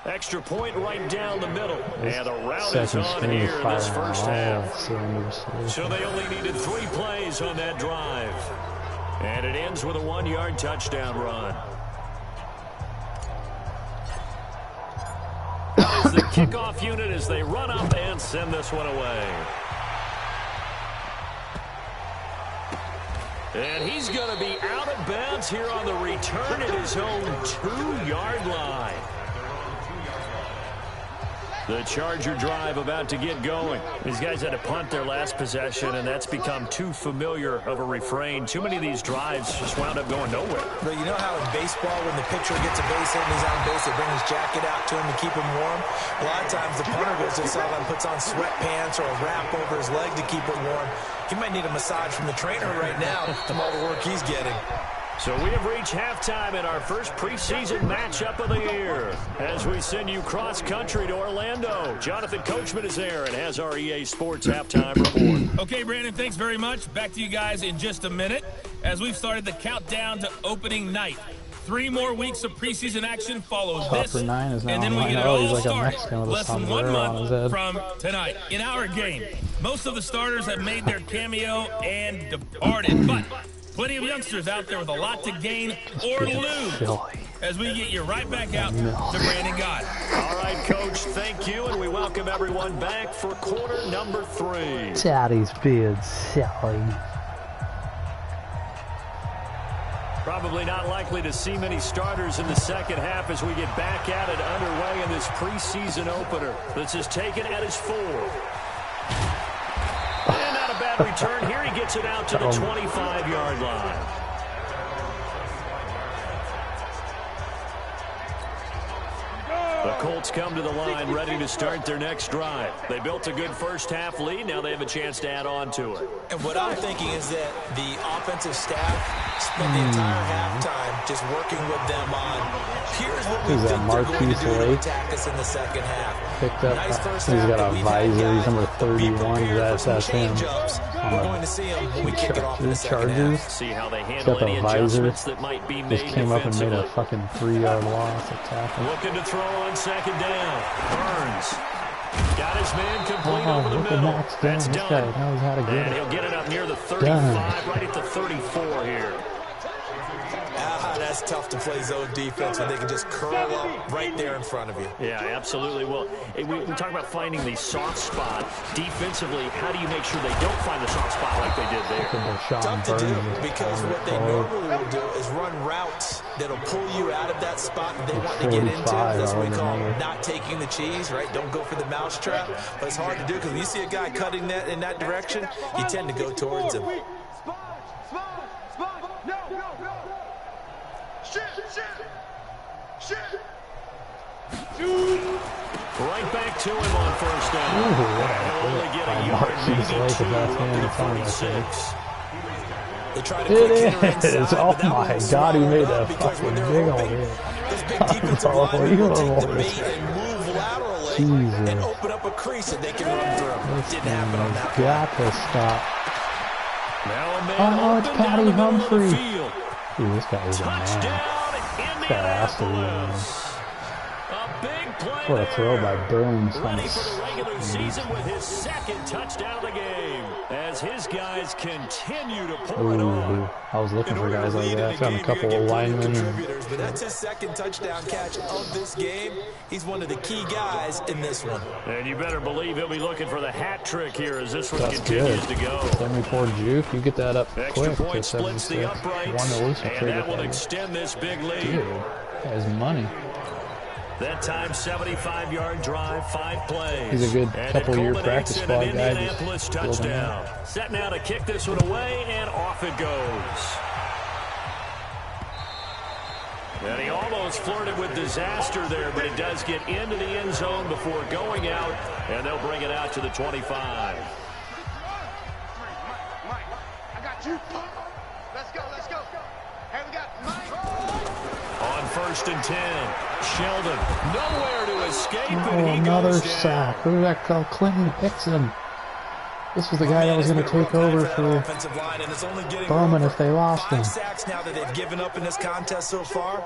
Extra point right down the middle. And the route is Second on string here is in this firing first on all half. cylinders. So they only needed 3 plays on that drive. And it ends with a 1-yard touchdown run. That is the kickoff unit as they run up and send this one away. And he's going to be out of bounds here on the return at his own 2-yard line. The Charger drive about to get going. These guys had to punt their last possession, and that's become too familiar of a refrain. Too many of these drives just wound up going nowhere. But you know how in baseball, when the pitcher gets a base hit and he's on base, they bring his jacket out to him to keep him warm? A lot of times the punter goes to the sideline, puts on sweatpants or a wrap over his leg to keep it warm. He might need a massage from the trainer right now from all the work he's getting. So we have reached halftime in our first preseason matchup of the year as we send you cross-country to Orlando. Jonathan Coachman is there and has our EA Sports halftime report. Okay, Brandon, thanks very much. Back to you guys in just a minute. as we've started the countdown to opening night. 3 more weeks of preseason action follows this, Topper 9 is now and then we online. get it Oh, all he's like a started. Mexican with a Less than 1 sombrero on his head. month from tonight. In our game, most of the starters have made their cameo and departed, but plenty of youngsters out there with a lot to gain or lose. As we get you right back out to Brandon God. All right, Coach, thank you, and we welcome everyone back for quarter number 3. Daddy's being silly. Probably not likely to see many starters in the second half as we get back at it underway in this preseason opener. This is taken at his 4. And not a bad return here. He gets it out to the 25-yard line. The Colts come to the line ready to start their next drive. They built a good first-half lead. Now they have a chance to add on to it. And what I'm thinking is that the offensive staff spent the entire halftime just working with them on, here's what we think they're going to do to attack us in the second half. Picked up, Nice first he's half, got but a we've had visor, he's guys number be 31, prepared for some that's him. change-ups. We're going to see him when we kick it off in the second Chargers. half. See how they He's handle got any the visor. adjustments that might be made Just came up and made defensively. a fucking 3-yard loss at tackle. Looking to throw on second down. Burns got his man complete over the Look at middle. Max That's doing. This guy done. knows how to get And it. he'll get it up near the 35, right at the 34 here. That's tough to play zone defense when they can just curl up right there in front of you. Yeah, absolutely. Well, we talk about finding the soft spot. Defensively, how do you make sure they don't find the soft spot like they did there? Tough to do because what they normally will do is run routes that'll pull you out of that spot that they want to get into. That's what we call not taking the cheese, right? Don't go for the mousetrap. But it's hard to do because when you see a guy cutting that in that direction, you tend to go towards him. Right back to him on first down. He'll only get a yard, maybe 2 over the 46. They try to quick hitter inside, It is. Oh my God, he made a fucking big old hit. Those big defensive linemen will take the bait Unbelievable. and move laterally and open up a crease that they can run through. Didn't happen on that play. Got to stop. Now a man Oh, it's open down Patty the middle of the Humphrey. field. Dude, this guy is a man. Touchdown, That has to be a man. Indianapolis. A big play What a throw by Burns. Ready for the regular season with his second touchdown of the game as his guys continue to pour it on. I was looking for guys like that. Found a couple of linemen. But that's his second touchdown catch of this game. He's one of the key guys in this one. And you better believe he'll be looking for the hat trick here as this one That's continues good. to go. 74 juke. You get that up Extra quick point to splits the 76. uprights, One to lose and that will extend this big lead. Dude, that is money. That time, 75-yard drive, 5 plays. He's a good And couple-year it practice culminates in squad an guy. Indianapolis Just building touchdown. Set now to kick this one away, and off it goes. And he almost flirted with disaster there, but it does get into the end zone before going out, and they'll bring it out to the 25. I got you. Let's go, let's go. Hey, we got Mike. On first and 10, Sheldon nowhere to escape, Oh, and he another goes down. sack. Who did that call? Clinton Hickson. This was the guy that was going to take over for Bowman if they lost him. 5 sacks now that they've given up in this contest so far.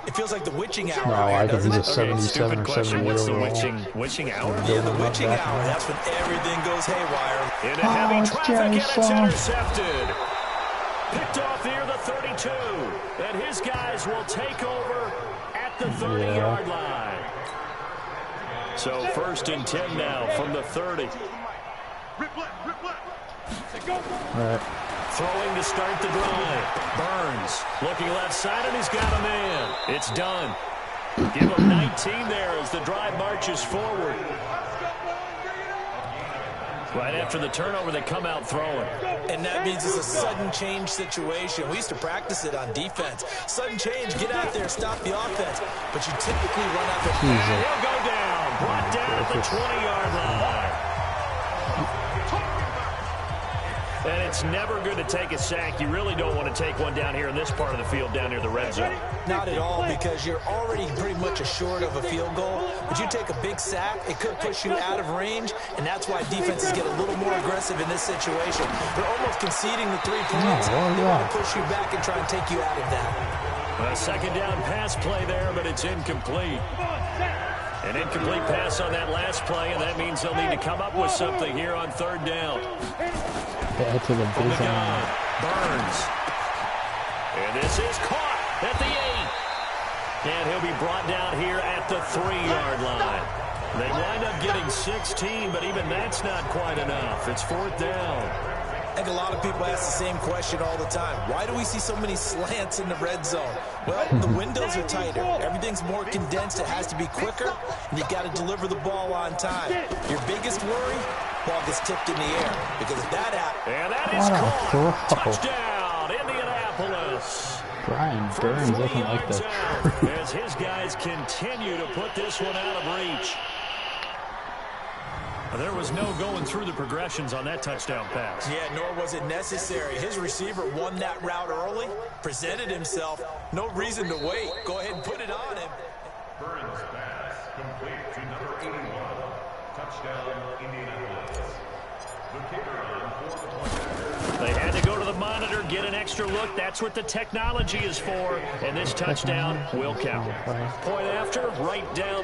It feels like the witching hour. No, I think he's a doesn't it? 77 or 78 What's the overall. witching hour? Yeah, the witching hour. That's when everything goes haywire. Into heavy it's traffic, Jerry and it's Sloan. intercepted. Picked off near the 32. And his guys will take over at the 30-yard line. So first and 10 now from the 30. Right. Throwing to start the drive. Burns looking left side, and he's got a man. It's done. Give him 19 there as the drive marches forward. Right after the turnover, they come out throwing. And that means it's a sudden change situation. We used to practice it on defense. Sudden change, get out there, stop the offense. But you typically run out there. He'll go down. Brought down at the 20-yard line. And it's never good to take a sack. You really don't want to take one down here in this part of the field, down near the red zone. Not at all, because you're already pretty much assured of a field goal. But you take a big sack, it could push you out of range, and that's why defenses get a little more aggressive in this situation. They're almost conceding the 3 points. They want to push you back and try and take you out of that. A second down pass play there, but it's incomplete. An incomplete pass on that last play, and that means they'll need to come up with something here on third down. Back to the big line. Burns. And this is caught at the 8. And he'll be brought down here at the 3-yard line. They wind up getting 16, but even that's not quite enough. It's fourth down. I think a lot of people ask the same question all the time. Why do we see so many slants in the red zone? Well, the windows are tighter. Everything's more condensed. It has to be quicker, and you've got to deliver the ball on time. Your biggest worry, ball gets tipped in the air. Because if that happens... And that is caught. Touchdown, Indianapolis. Brian Burns doesn't like that. As his guys continue to put this one out of reach. There was no going through the progressions on that touchdown pass. Yeah, nor was it necessary. His receiver won that route early, presented himself. No reason to wait. Go ahead and put it on him. Burns pass complete to number 81. Touchdown, Indianapolis. The kicker on for the point. They had to go to the monitor, get an extra look. That's what the technology is for. And this touchdown will count. Point after, right down.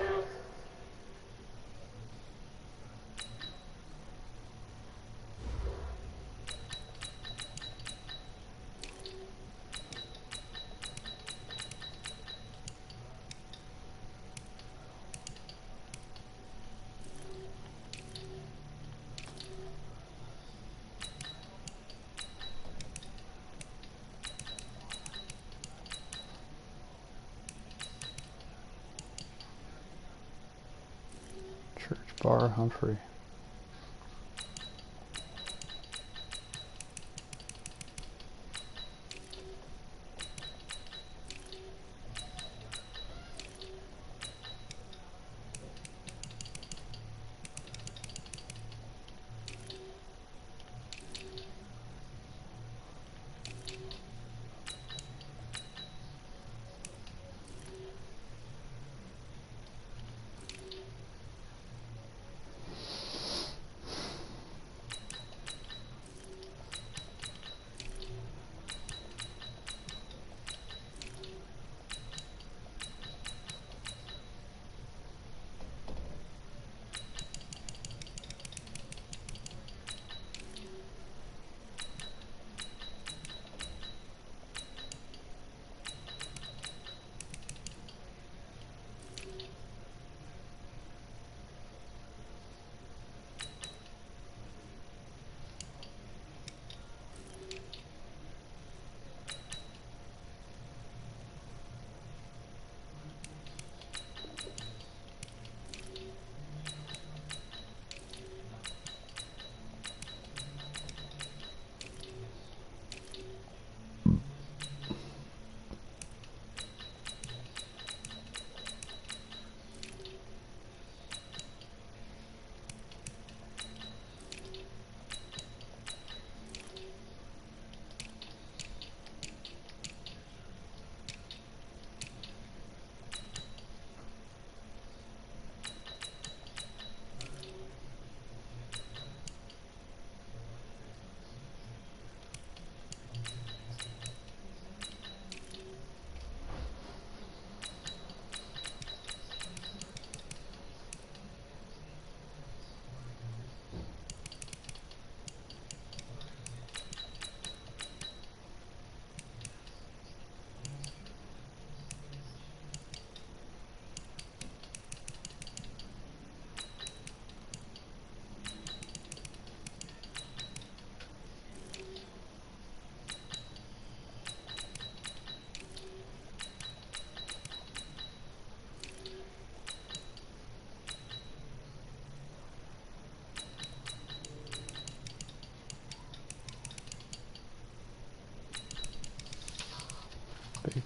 Bar Humphrey.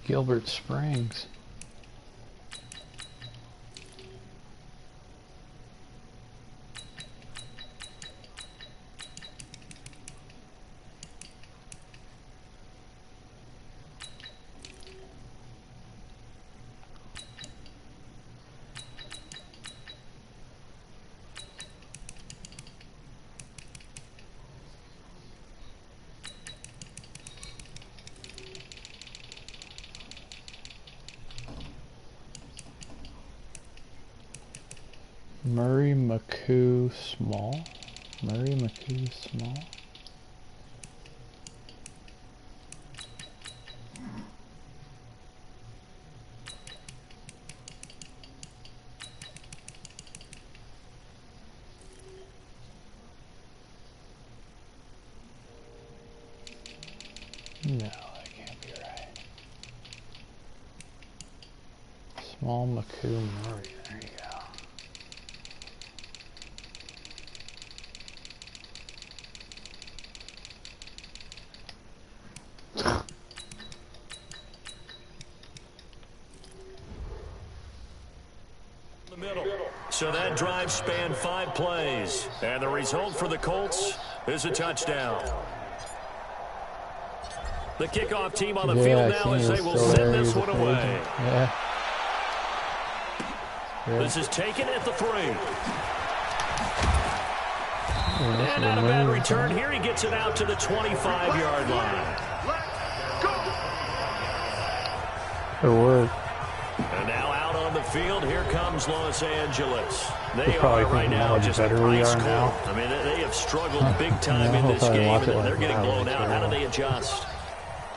Gilbert Springs. Murray McCoo Small. Murray McCoo Small. No, that can't be right. Small McCoo Murray. There you go. The middle. So that drive spanned 5 plays. And the result for the Colts is a touchdown. The kickoff team on the field now as they will send this one away. Yeah. This is taken at the 3. And not a bad return here. He gets it out to the 25-yard line. Good work. And now out on the field, here comes Los Angeles. They You're probably are right thinking now how much just better we ice are now. cold. I mean, they have struggled big time in I'll this probably game, watch it and they're like getting that, blown like, out. How do they adjust?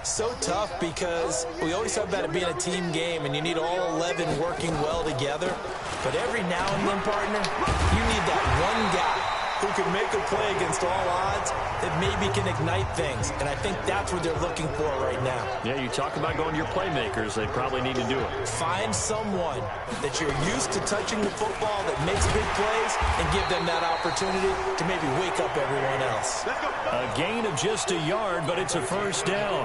So tough because we always talk about it being a team game and you need all 11 working well together. But every now and then, partner, you need that one guy who can make a play against all odds that maybe can ignite things. And I think that's what they're looking for right now. Yeah, you talk about going to your playmakers. They probably need to do it. Find someone that you're used to touching the football that makes big plays and give them that opportunity to maybe wake up everyone else. A gain of just a yard, but it's a first down.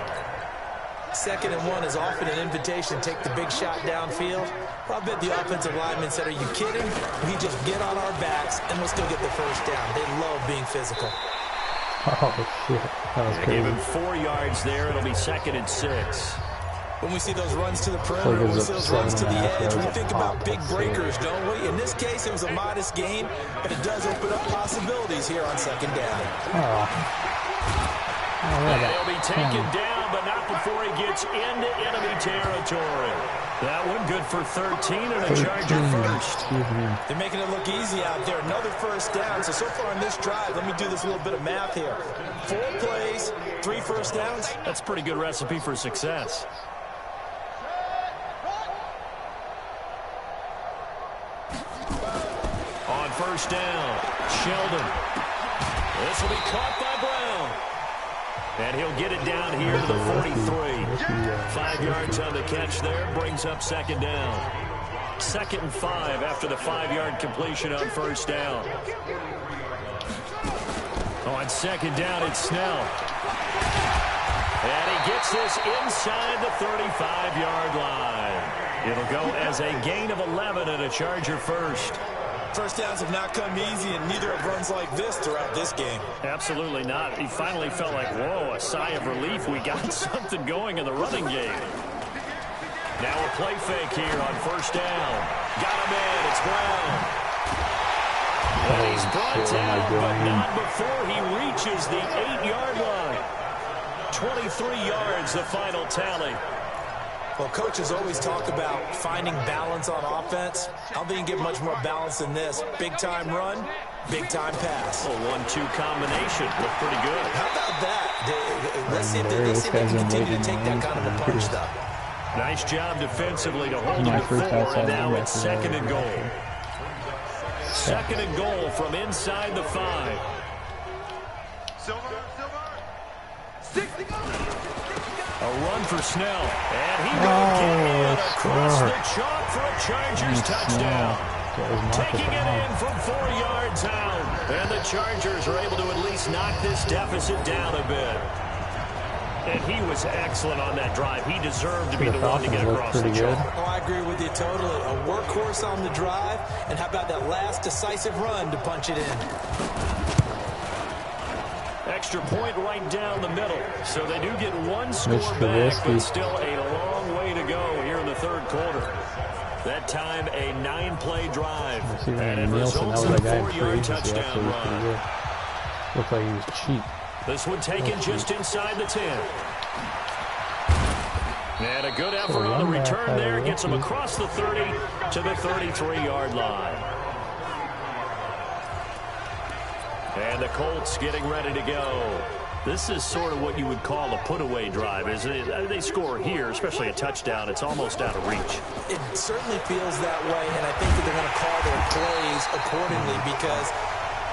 2nd and 1 is often an invitation to take the big shot downfield. Well, I bet the offensive lineman said, are you kidding? We just get on our backs and we'll still get the first down. They love being physical. Oh, shit. That was They crazy. gave him 4 yards there. It'll be 2nd and 6. When we see those runs to the perimeter, when we see those runs to the edge, we think about big breakers, don't we? In this case, it was a modest gain, but it does open up possibilities here on 2nd down. And he'll be taken down, but not before he gets into enemy territory. That one good for 13 and a Charger first. They're making it look easy out there. Another first down. So far on this drive, let me do this little bit of math here. 4 plays, 3 first downs. That's a pretty good recipe for success. On first down, Sheldon. This will be caught by Brown. And he'll get it down here to the 43. 5 yards on the catch there, brings up 2nd down. 2nd and 5 after the 5-yard completion on first down. On 2nd down, it's Snell. And he gets this inside the 35-yard line. It'll go as a gain of 11 and a Charger first. First downs have not come easy, and neither have runs like this throughout this game. Absolutely not. He finally felt like, whoa, a sigh of relief. We got something going in the running game. Now a play fake here on first down. Got him in. It's Brown. And he's brought down, but not before he reaches the 8-yard line. 23 yards, the final tally. Well, coaches always talk about finding balance on offense. I don't think you get much more balance than this. Big-time run, big-time pass. A 1-2 combination. Looked pretty good. How about that? Let's see if they can continue to take that kind of a punch, though. Nice job defensively to hold him to 4, and now it's 2nd and goal. 2nd and goal from inside the 5. A run for Snell, and he will get in across the chalk for a Chargers touchdown. Taking it in from 4 yards out, and the Chargers are able to at least knock this deficit down a bit. And he was excellent on that drive. He deserved to be the one to get across the chalk. Oh, I agree with you totally. A workhorse on the drive, and how about that last decisive run to punch it in? Extra point right down the middle. So they do get 1 score back, but still a long way to go here in the 3rd quarter. That time a 9-play drive. And it results in a 4-yard touchdown run. Looked like he was cheap. This one taken just inside the 10. And a good effort on the return there. Gets him across the 30 to the 33-yard line. And the Colts getting ready to go. This is sort of what you would call a put-away drive, isn't it? They score here, especially a touchdown. It's almost out of reach. It certainly feels that way, and I think that they're going to call their plays accordingly because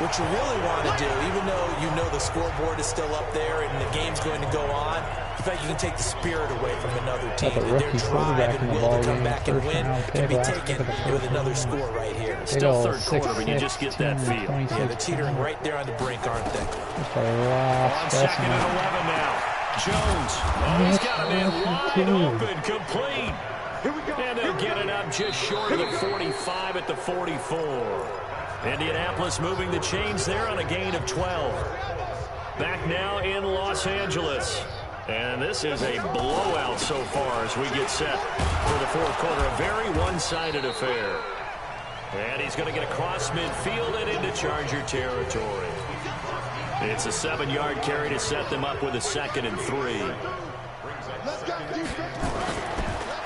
what you really want to do, even though you know the scoreboard is still up there and the game's going to go on, in fact, you can take the spirit away from another team. And their drive and will to come back and win can be taken with another score right here. Still third quarter, but you just get that feel. Yeah, they're teetering right there on the brink, aren't they? On 2nd and 11 now. Jones. Oh, he's got a man wide open, complete. And they'll get it up just short of the 45 at the 44. Indianapolis moving the chains there on a gain of 12. Back now in Los Angeles. And this is a blowout so far as we get set for the fourth quarter. A very one-sided affair. And he's going to get across midfield and into Charger territory. It's a 7-yard carry to set them up with a 2nd and 3.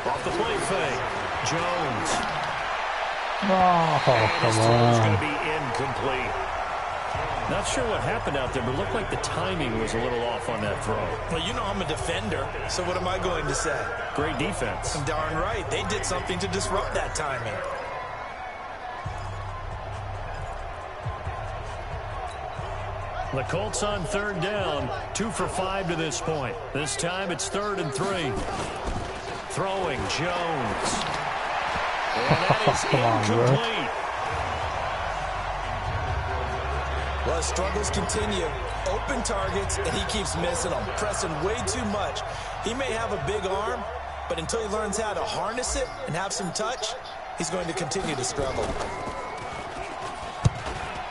Off the play fake. Jones. Oh, and his come throw is on. going to be incomplete. Not sure what happened out there, but it looked like the timing was a little off on that throw. Well, you know I'm a defender, so what am I going to say? Great defense. Darn right. They did something to disrupt that timing. The Colts on 3rd down, 2 for 5 to this point. This time it's 3rd and 3. Throwing Jones. And that is incomplete. Well, his struggles continue. Open targets, and he keeps missing them, pressing way too much. He may have a big arm, but until he learns how to harness it and have some touch, he's going to continue to struggle.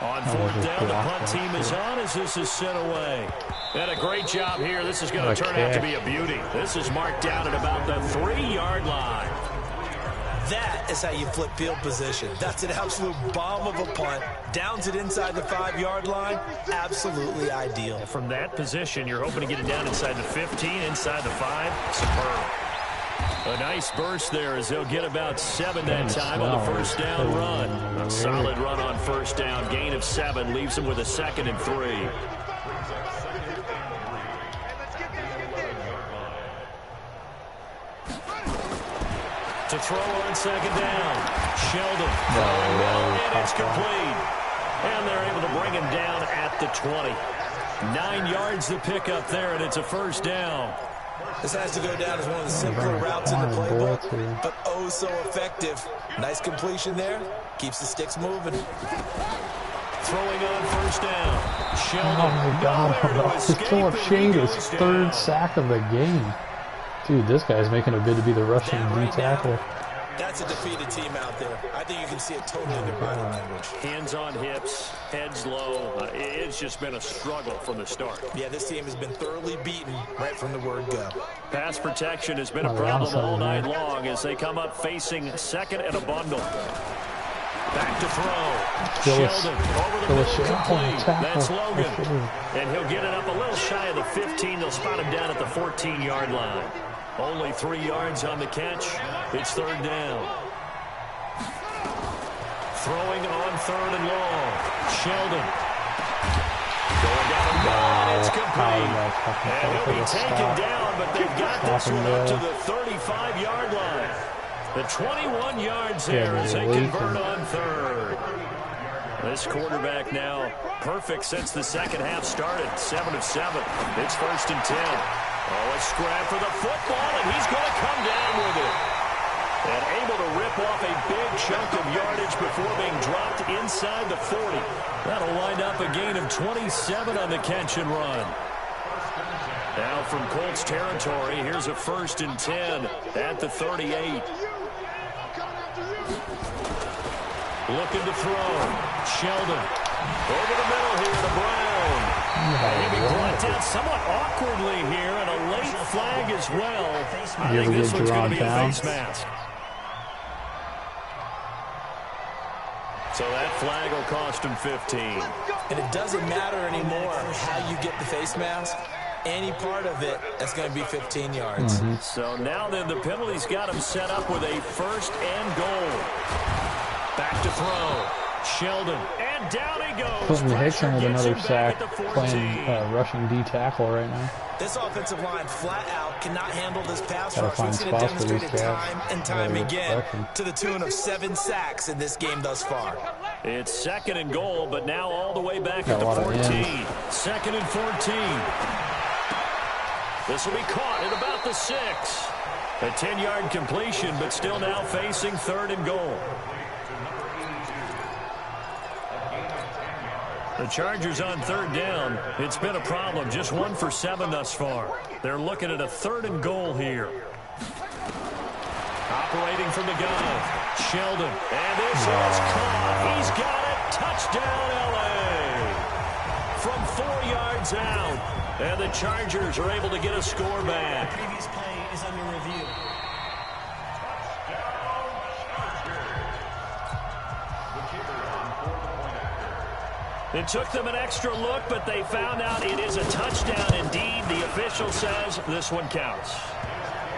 On 4th down, the punt team is on as this is sent away. And a great job here. This is going to turn out to be a beauty. This is marked down at about the 3-yard line. That is how you flip field position. That's an absolute bomb of a punt. Downs it inside the 5-yard line. Absolutely ideal. From that position, you're hoping to get it down inside the 15, inside the 5. Superb. A nice burst there as they'll get about 7 that time on the 1st down run. A solid run on 1st down. Gain of 7 leaves them with a 2nd and 3. To throw on 2nd down. Sheldon. And it's complete. And they're able to bring him down at the 20. 9 yards to pick up there, and it's a 1st down. This has to go down as one of the simpler routes in the playbook, but oh so effective. Nice completion there. Keeps the sticks moving. Throwing on 1st down. Sheldon. Oh my God, Philip Shade is 3rd sack of the game. Dude, this guy's making a bid to be the Russian D tackle. That's a defeated team out there. I think you can see it totally in their body language. Hands on hips, heads low. It's just been a struggle from the start. Yeah, this team has been thoroughly beaten right from the word go. Pass protection has been a problem all night long as they come up facing 2nd and a bundle. Back to throw. Sheldon over the middle, complete. That's Logan. And he'll get it up a little shy of the 15. They'll spot him down at the 14-yard line. Only 3 yards on the catch. It's 3rd down. Throwing on 3rd and long. Sheldon. Going down the middle. It's complete. And he'll be taken down, but they've got this one up to the 35-yard line. The 21 yards there as they convert on 3rd. This quarterback now perfect since the 2nd half started. 7 of 7. It's 1st and 10. Oh, a scrap for the football, and he's going to come down with it. And able to rip off a big chunk of yardage before being dropped inside the 40. That'll wind up a gain of 27 on the catch and run. Now from Colts territory, here's a 1st and 10 at the 38. Looking to throw. Sheldon. Over the middle here to Brown. Maybe brought down somewhat awkwardly here, and a late flag as well. I think this one's going to be a face mask. So that flag will cost him 15. And it doesn't matter anymore how you get the face mask. Any part of it, that's going to be 15 yards. So now then the penalty's got him set up with a 1st and goal. Back to throw. Sheldon, and down he goes. Clinton Hickson with another Gets him sack, back at the 14. playing rushing D tackle right now. This offensive line flat out cannot handle this pass Gotta rush. find We've seen it spots for these demonstrated guys. time and time Gotta get again pressure. to the tune of 7 sacks in this game thus far. It's 2nd and goal, but now all the way back Got at a lot the of 14. ends. 2nd and 14. This will be caught at about the 6. A 10-yard completion, but still now facing 3rd and goal. The Chargers on 3rd down. It's been a problem. Just 1 for 7 thus far. They're looking at a 3rd and goal here. Operating from the gun. Sheldon. And this is caught. He's got it. Touchdown, L.A. From 4 yards out. And the Chargers are able to get a score back. Previous play is under review. It took them an extra look, but they found out it is a touchdown indeed. The official says this one counts.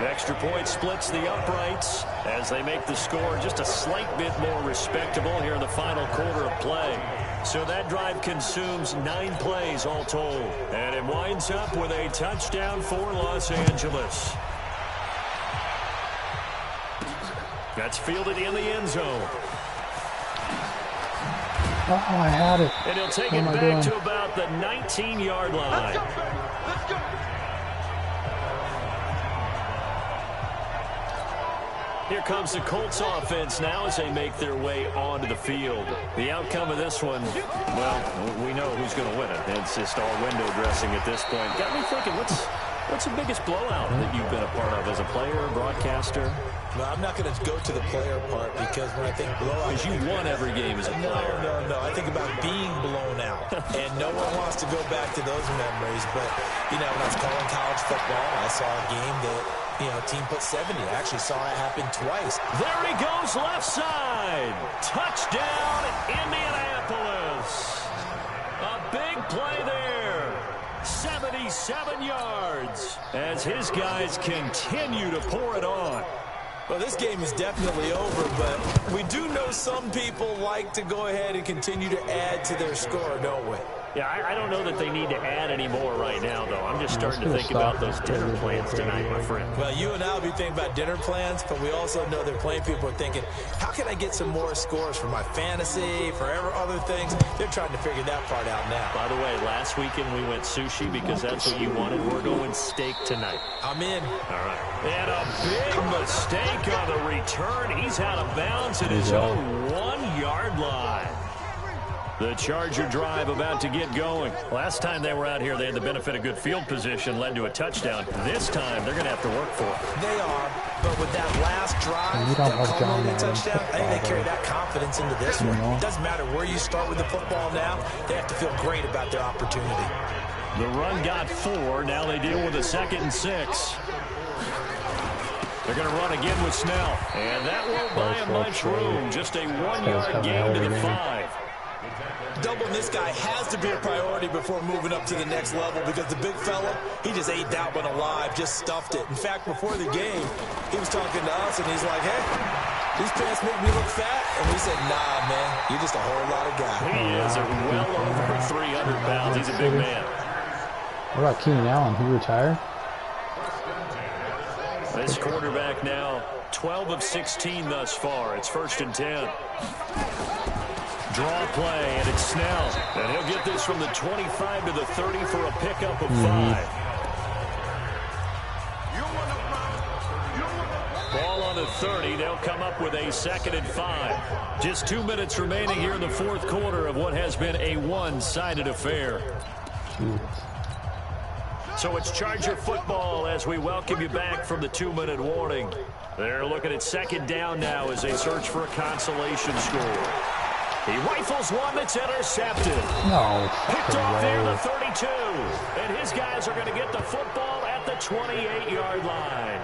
The extra point splits the uprights as they make the score just a slight bit more respectable here in the final quarter of play. So that drive consumes 9 plays all told. And it winds up with a touchdown for Los Angeles. That's fielded in the end zone. Oh, I had it. And he'll take What it am I back doing? to about the 19-yard line. Let's go. Here comes the Colts offense now as they make their way onto the field. The outcome of this one, well, we know who's going to win it. It's just all window dressing at this point. Got me thinking, what's the biggest blowout that you've been a part of as a player, broadcaster? No, I'm not going to go to the player part because when I think blowout... Because you won every game as a player. No. I think about being blown out. And no one wants to go back to those memories. But, you know, when I was calling college football, I saw a game that, you know, a team put 70. I actually saw it happen twice. There he goes, left side. Touchdown, Indianapolis. A big play there. 77 yards as his guys continue to pour it on. Well, this game is definitely over, but we do know some people like to go ahead and continue to add to their score, don't we? Yeah, I don't know that they need to add any more right now, though. I'm just starting to think about those dinner plans tonight, my friend. Well, you and I will be thinking about dinner plans, but we also know they're playing people are thinking, how can I get some more scores for my fantasy, for other things? They're trying to figure that part out now. By the way, last weekend we went sushi because that's what you wanted. We're going steak tonight. I'm in. All right. And a big mistake on the return. He's out of bounds at his own 1-yard line. The Charger drive about to get going. Last time they were out here, they had the benefit of good field position, led to a touchdown. This time, they're going to have to work for it. They are, but with that last drive, You don't that have John culminating Madden touchdown, I think they carry that confidence into this one. know? It doesn't matter where you start with the football now. They have to feel great about their opportunity. The run got 4. Now they deal with a 2nd and 6. They're going to run again with Snell. And that won't buy him much room. Just a 1-yard gain to the 5. Doubling this guy has to be a priority before moving up to the next level because the big fella, he just ate that one alive, just stuffed it. In fact, before the game, he was talking to us, and he's like, hey, these pants make me look fat. And we said, nah, man, you're just a whole lot of guy. He is well over 300 pounds. He's a big man. What about Keenan Allen? He retired? This quarterback now 12 of 16 thus far. It's 1st and 10. Draw play, and it's Snell. And he'll get this from the 25 to the 30 for a pickup of 5. Ball on the 30. They'll come up with a 2nd and 5. Just 2 minutes remaining here in the 4th quarter of what has been a one-sided affair. So it's Charger football as we welcome you back from the 2-minute warning. They're looking at 2nd down now as they search for a consolation score. He rifles one that's intercepted. No. Picked off near the 32. And his guys are going to get the football at the 28-yard line.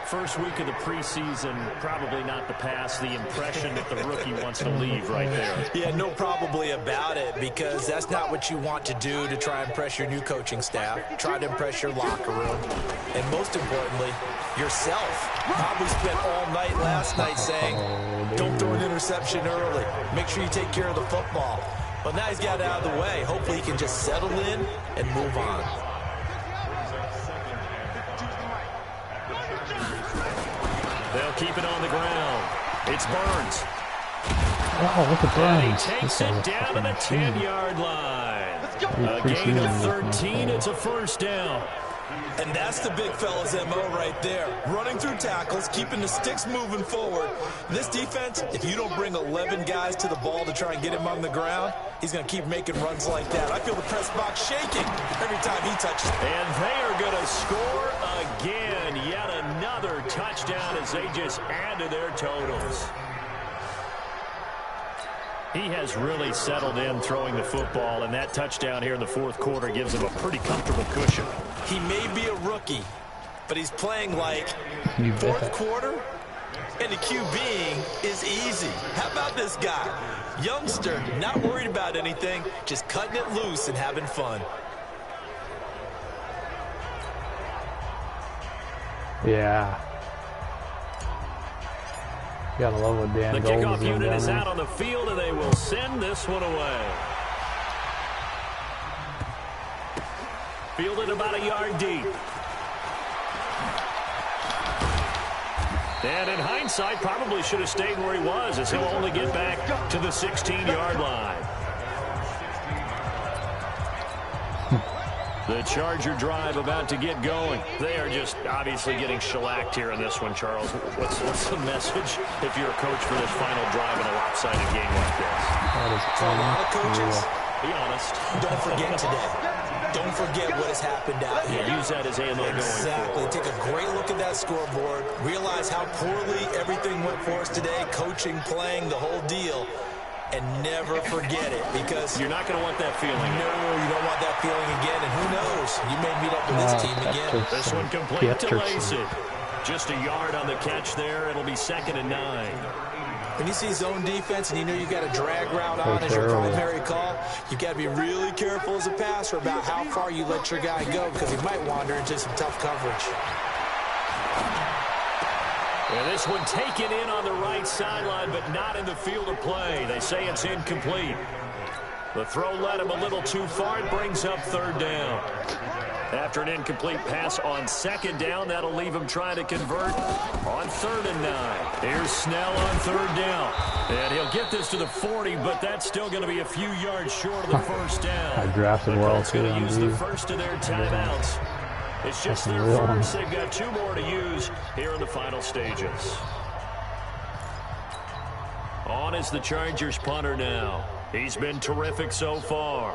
First week of the preseason, probably not the pass, the impression that the rookie wants to leave right there. Yeah, no probably about it, because that's not what you want to do to try and impress your new coaching staff. Try to impress your locker room. And most importantly, yourself. Probably spent all night last night saying, don't throw an interception early. Make sure you take care of the football. But now he's got it out of the way. Hopefully he can just settle in and move on. They'll keep it on the ground. It's Burns. Oh, look at And Burns. he takes it down to the 10-yard line. A gain of 13. It's a first down. And that's the big fella's MO right there. Running through tackles, keeping the sticks moving forward. This defense, if you don't bring 11 guys to the ball to try and get him on the ground, he's going to keep making runs like that. I feel the press box shaking every time he touches it. And they are going to score again. Yet another touchdown as they just add to their totals. He has really settled in throwing the football, and that touchdown here in the fourth quarter gives him a pretty comfortable cushion. He may be a rookie, but he's playing like fourth quarter, and the QBing is easy. How about this guy? Youngster, not worried about anything, just cutting it loose and having fun. Yeah. You gotta love what Dan The Gold kickoff doing unit down is there. out on the field, and they will send this one away. Fielded about a yard deep. And in hindsight, probably should have stayed where he was, as he'll only get back to the 16-yard line. The Charger drive about to get going. They are just obviously getting shellacked here in this one, Charles. What's the message if you're a coach for this final drive in a lopsided game like this? For a lot of coaches, Be honest. don't forget today. Don't forget what has happened out here. Yeah, use that as ammo going Exactly. forward. Take a great look at that scoreboard. Realize how poorly everything went for us today. Coaching, playing, the whole deal. And never forget it, because You're not going to want that feeling. no, you don't want that feeling again. And who knows? You may meet up with this team again. This one complete to Lacy. Just a yard on the catch there. It'll be 2nd and 9. When you see zone defense and you know you've got a drag route on as your primary call, you've got to be really careful as a passer about how far you let your guy go, because he might wander into some tough coverage. And this one taken in on the right sideline, but not in the field of play. They say it's incomplete. The throw led him a little too far. It brings up 3rd down. After an incomplete pass on 2nd down, that'll leave him trying to convert on 3rd and 9. Here's Snell on 3rd down. And he'll get this to the 40, but that's still going to be a few yards short of the first down. I drafted well, Colts going too, to use on the D. first of their timeouts. It's just their real one. first. They've got 2 more to use here in the final stages. On is the Chargers punter now. He's been terrific so far.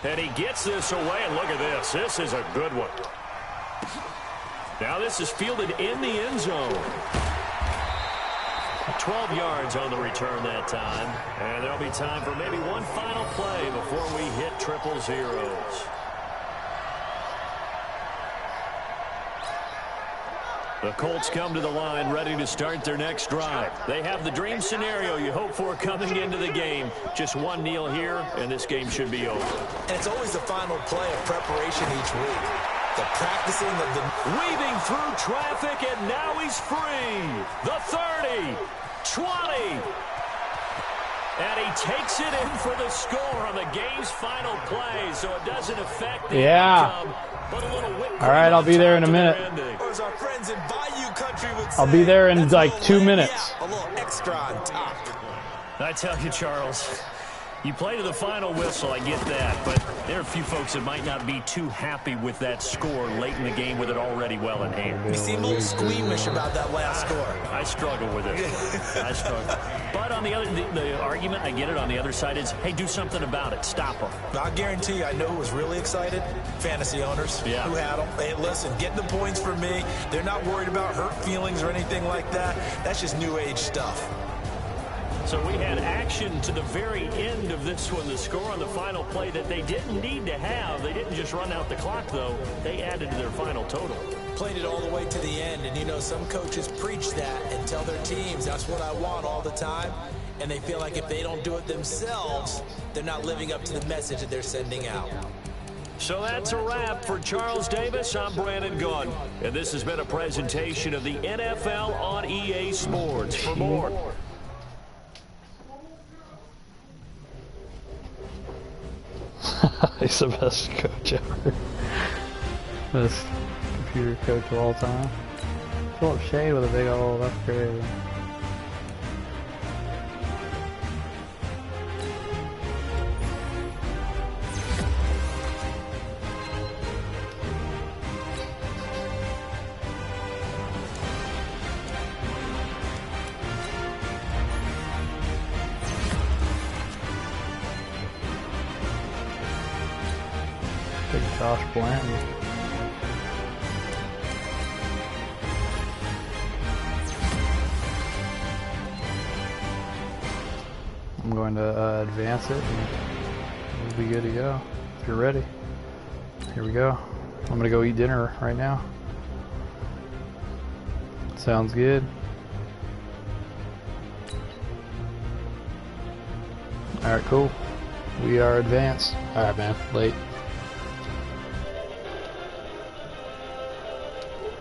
And he gets this away, and look at this. This is a good one. Now this is fielded in the end zone. 12 yards on the return that time. And there'll be time for maybe one final play before we hit triple zeros. The Colts come to the line ready to start their next drive. They have the dream scenario you hope for coming into the game. Just one kneel here, and this game should be over. And it's always the final play of preparation each week. The practicing of the... Weaving through traffic, and now he's free. The 30, 20. And he takes it in for the score on the game's final play, so it doesn't affect the outcome. But a little whip. All right, I'll be there in a minute. Or as our friends in Bayou Country would say, I'll be there in that's like a little 2 laid minutes. out, a little extra on top. I tell you, Charles, you play to the final whistle, I get that, but there are a few folks that might not be too happy with that score late in the game with it already well in hand. You seem a little squeamish about that last score. I struggle with it. I struggle. But on the other, the argument, I get it, on the other side is, hey, do something about it. Stop them. I guarantee you, I know who was really excited. Fantasy owners Yeah. who had them. Hey, listen, get the points for me. They're not worried about hurt feelings or anything like that. That's just new age stuff. So we had action to the very end of this one. The score on the final play that they didn't need to have. They didn't just run out the clock, though. They added to their final total. Played it all the way to the end, and you know some coaches preach that and tell their teams that's what I want all the time, and they feel like if they don't do it themselves, they're not living up to the message that they're sending out. So that's a wrap for Charles Davis. I'm Brandon Gunn, and this has been a presentation of the NFL on EA Sports. For more. He's the best coach ever. Best computer coach of all time. Philip Shade with a big old upgrade. Big Josh Blanton. I'm going to advance it and we'll be good to go. If you're ready. Here we go. I'm going to go eat dinner right now. Sounds good. Alright, cool. We are advanced. Alright, man. Late.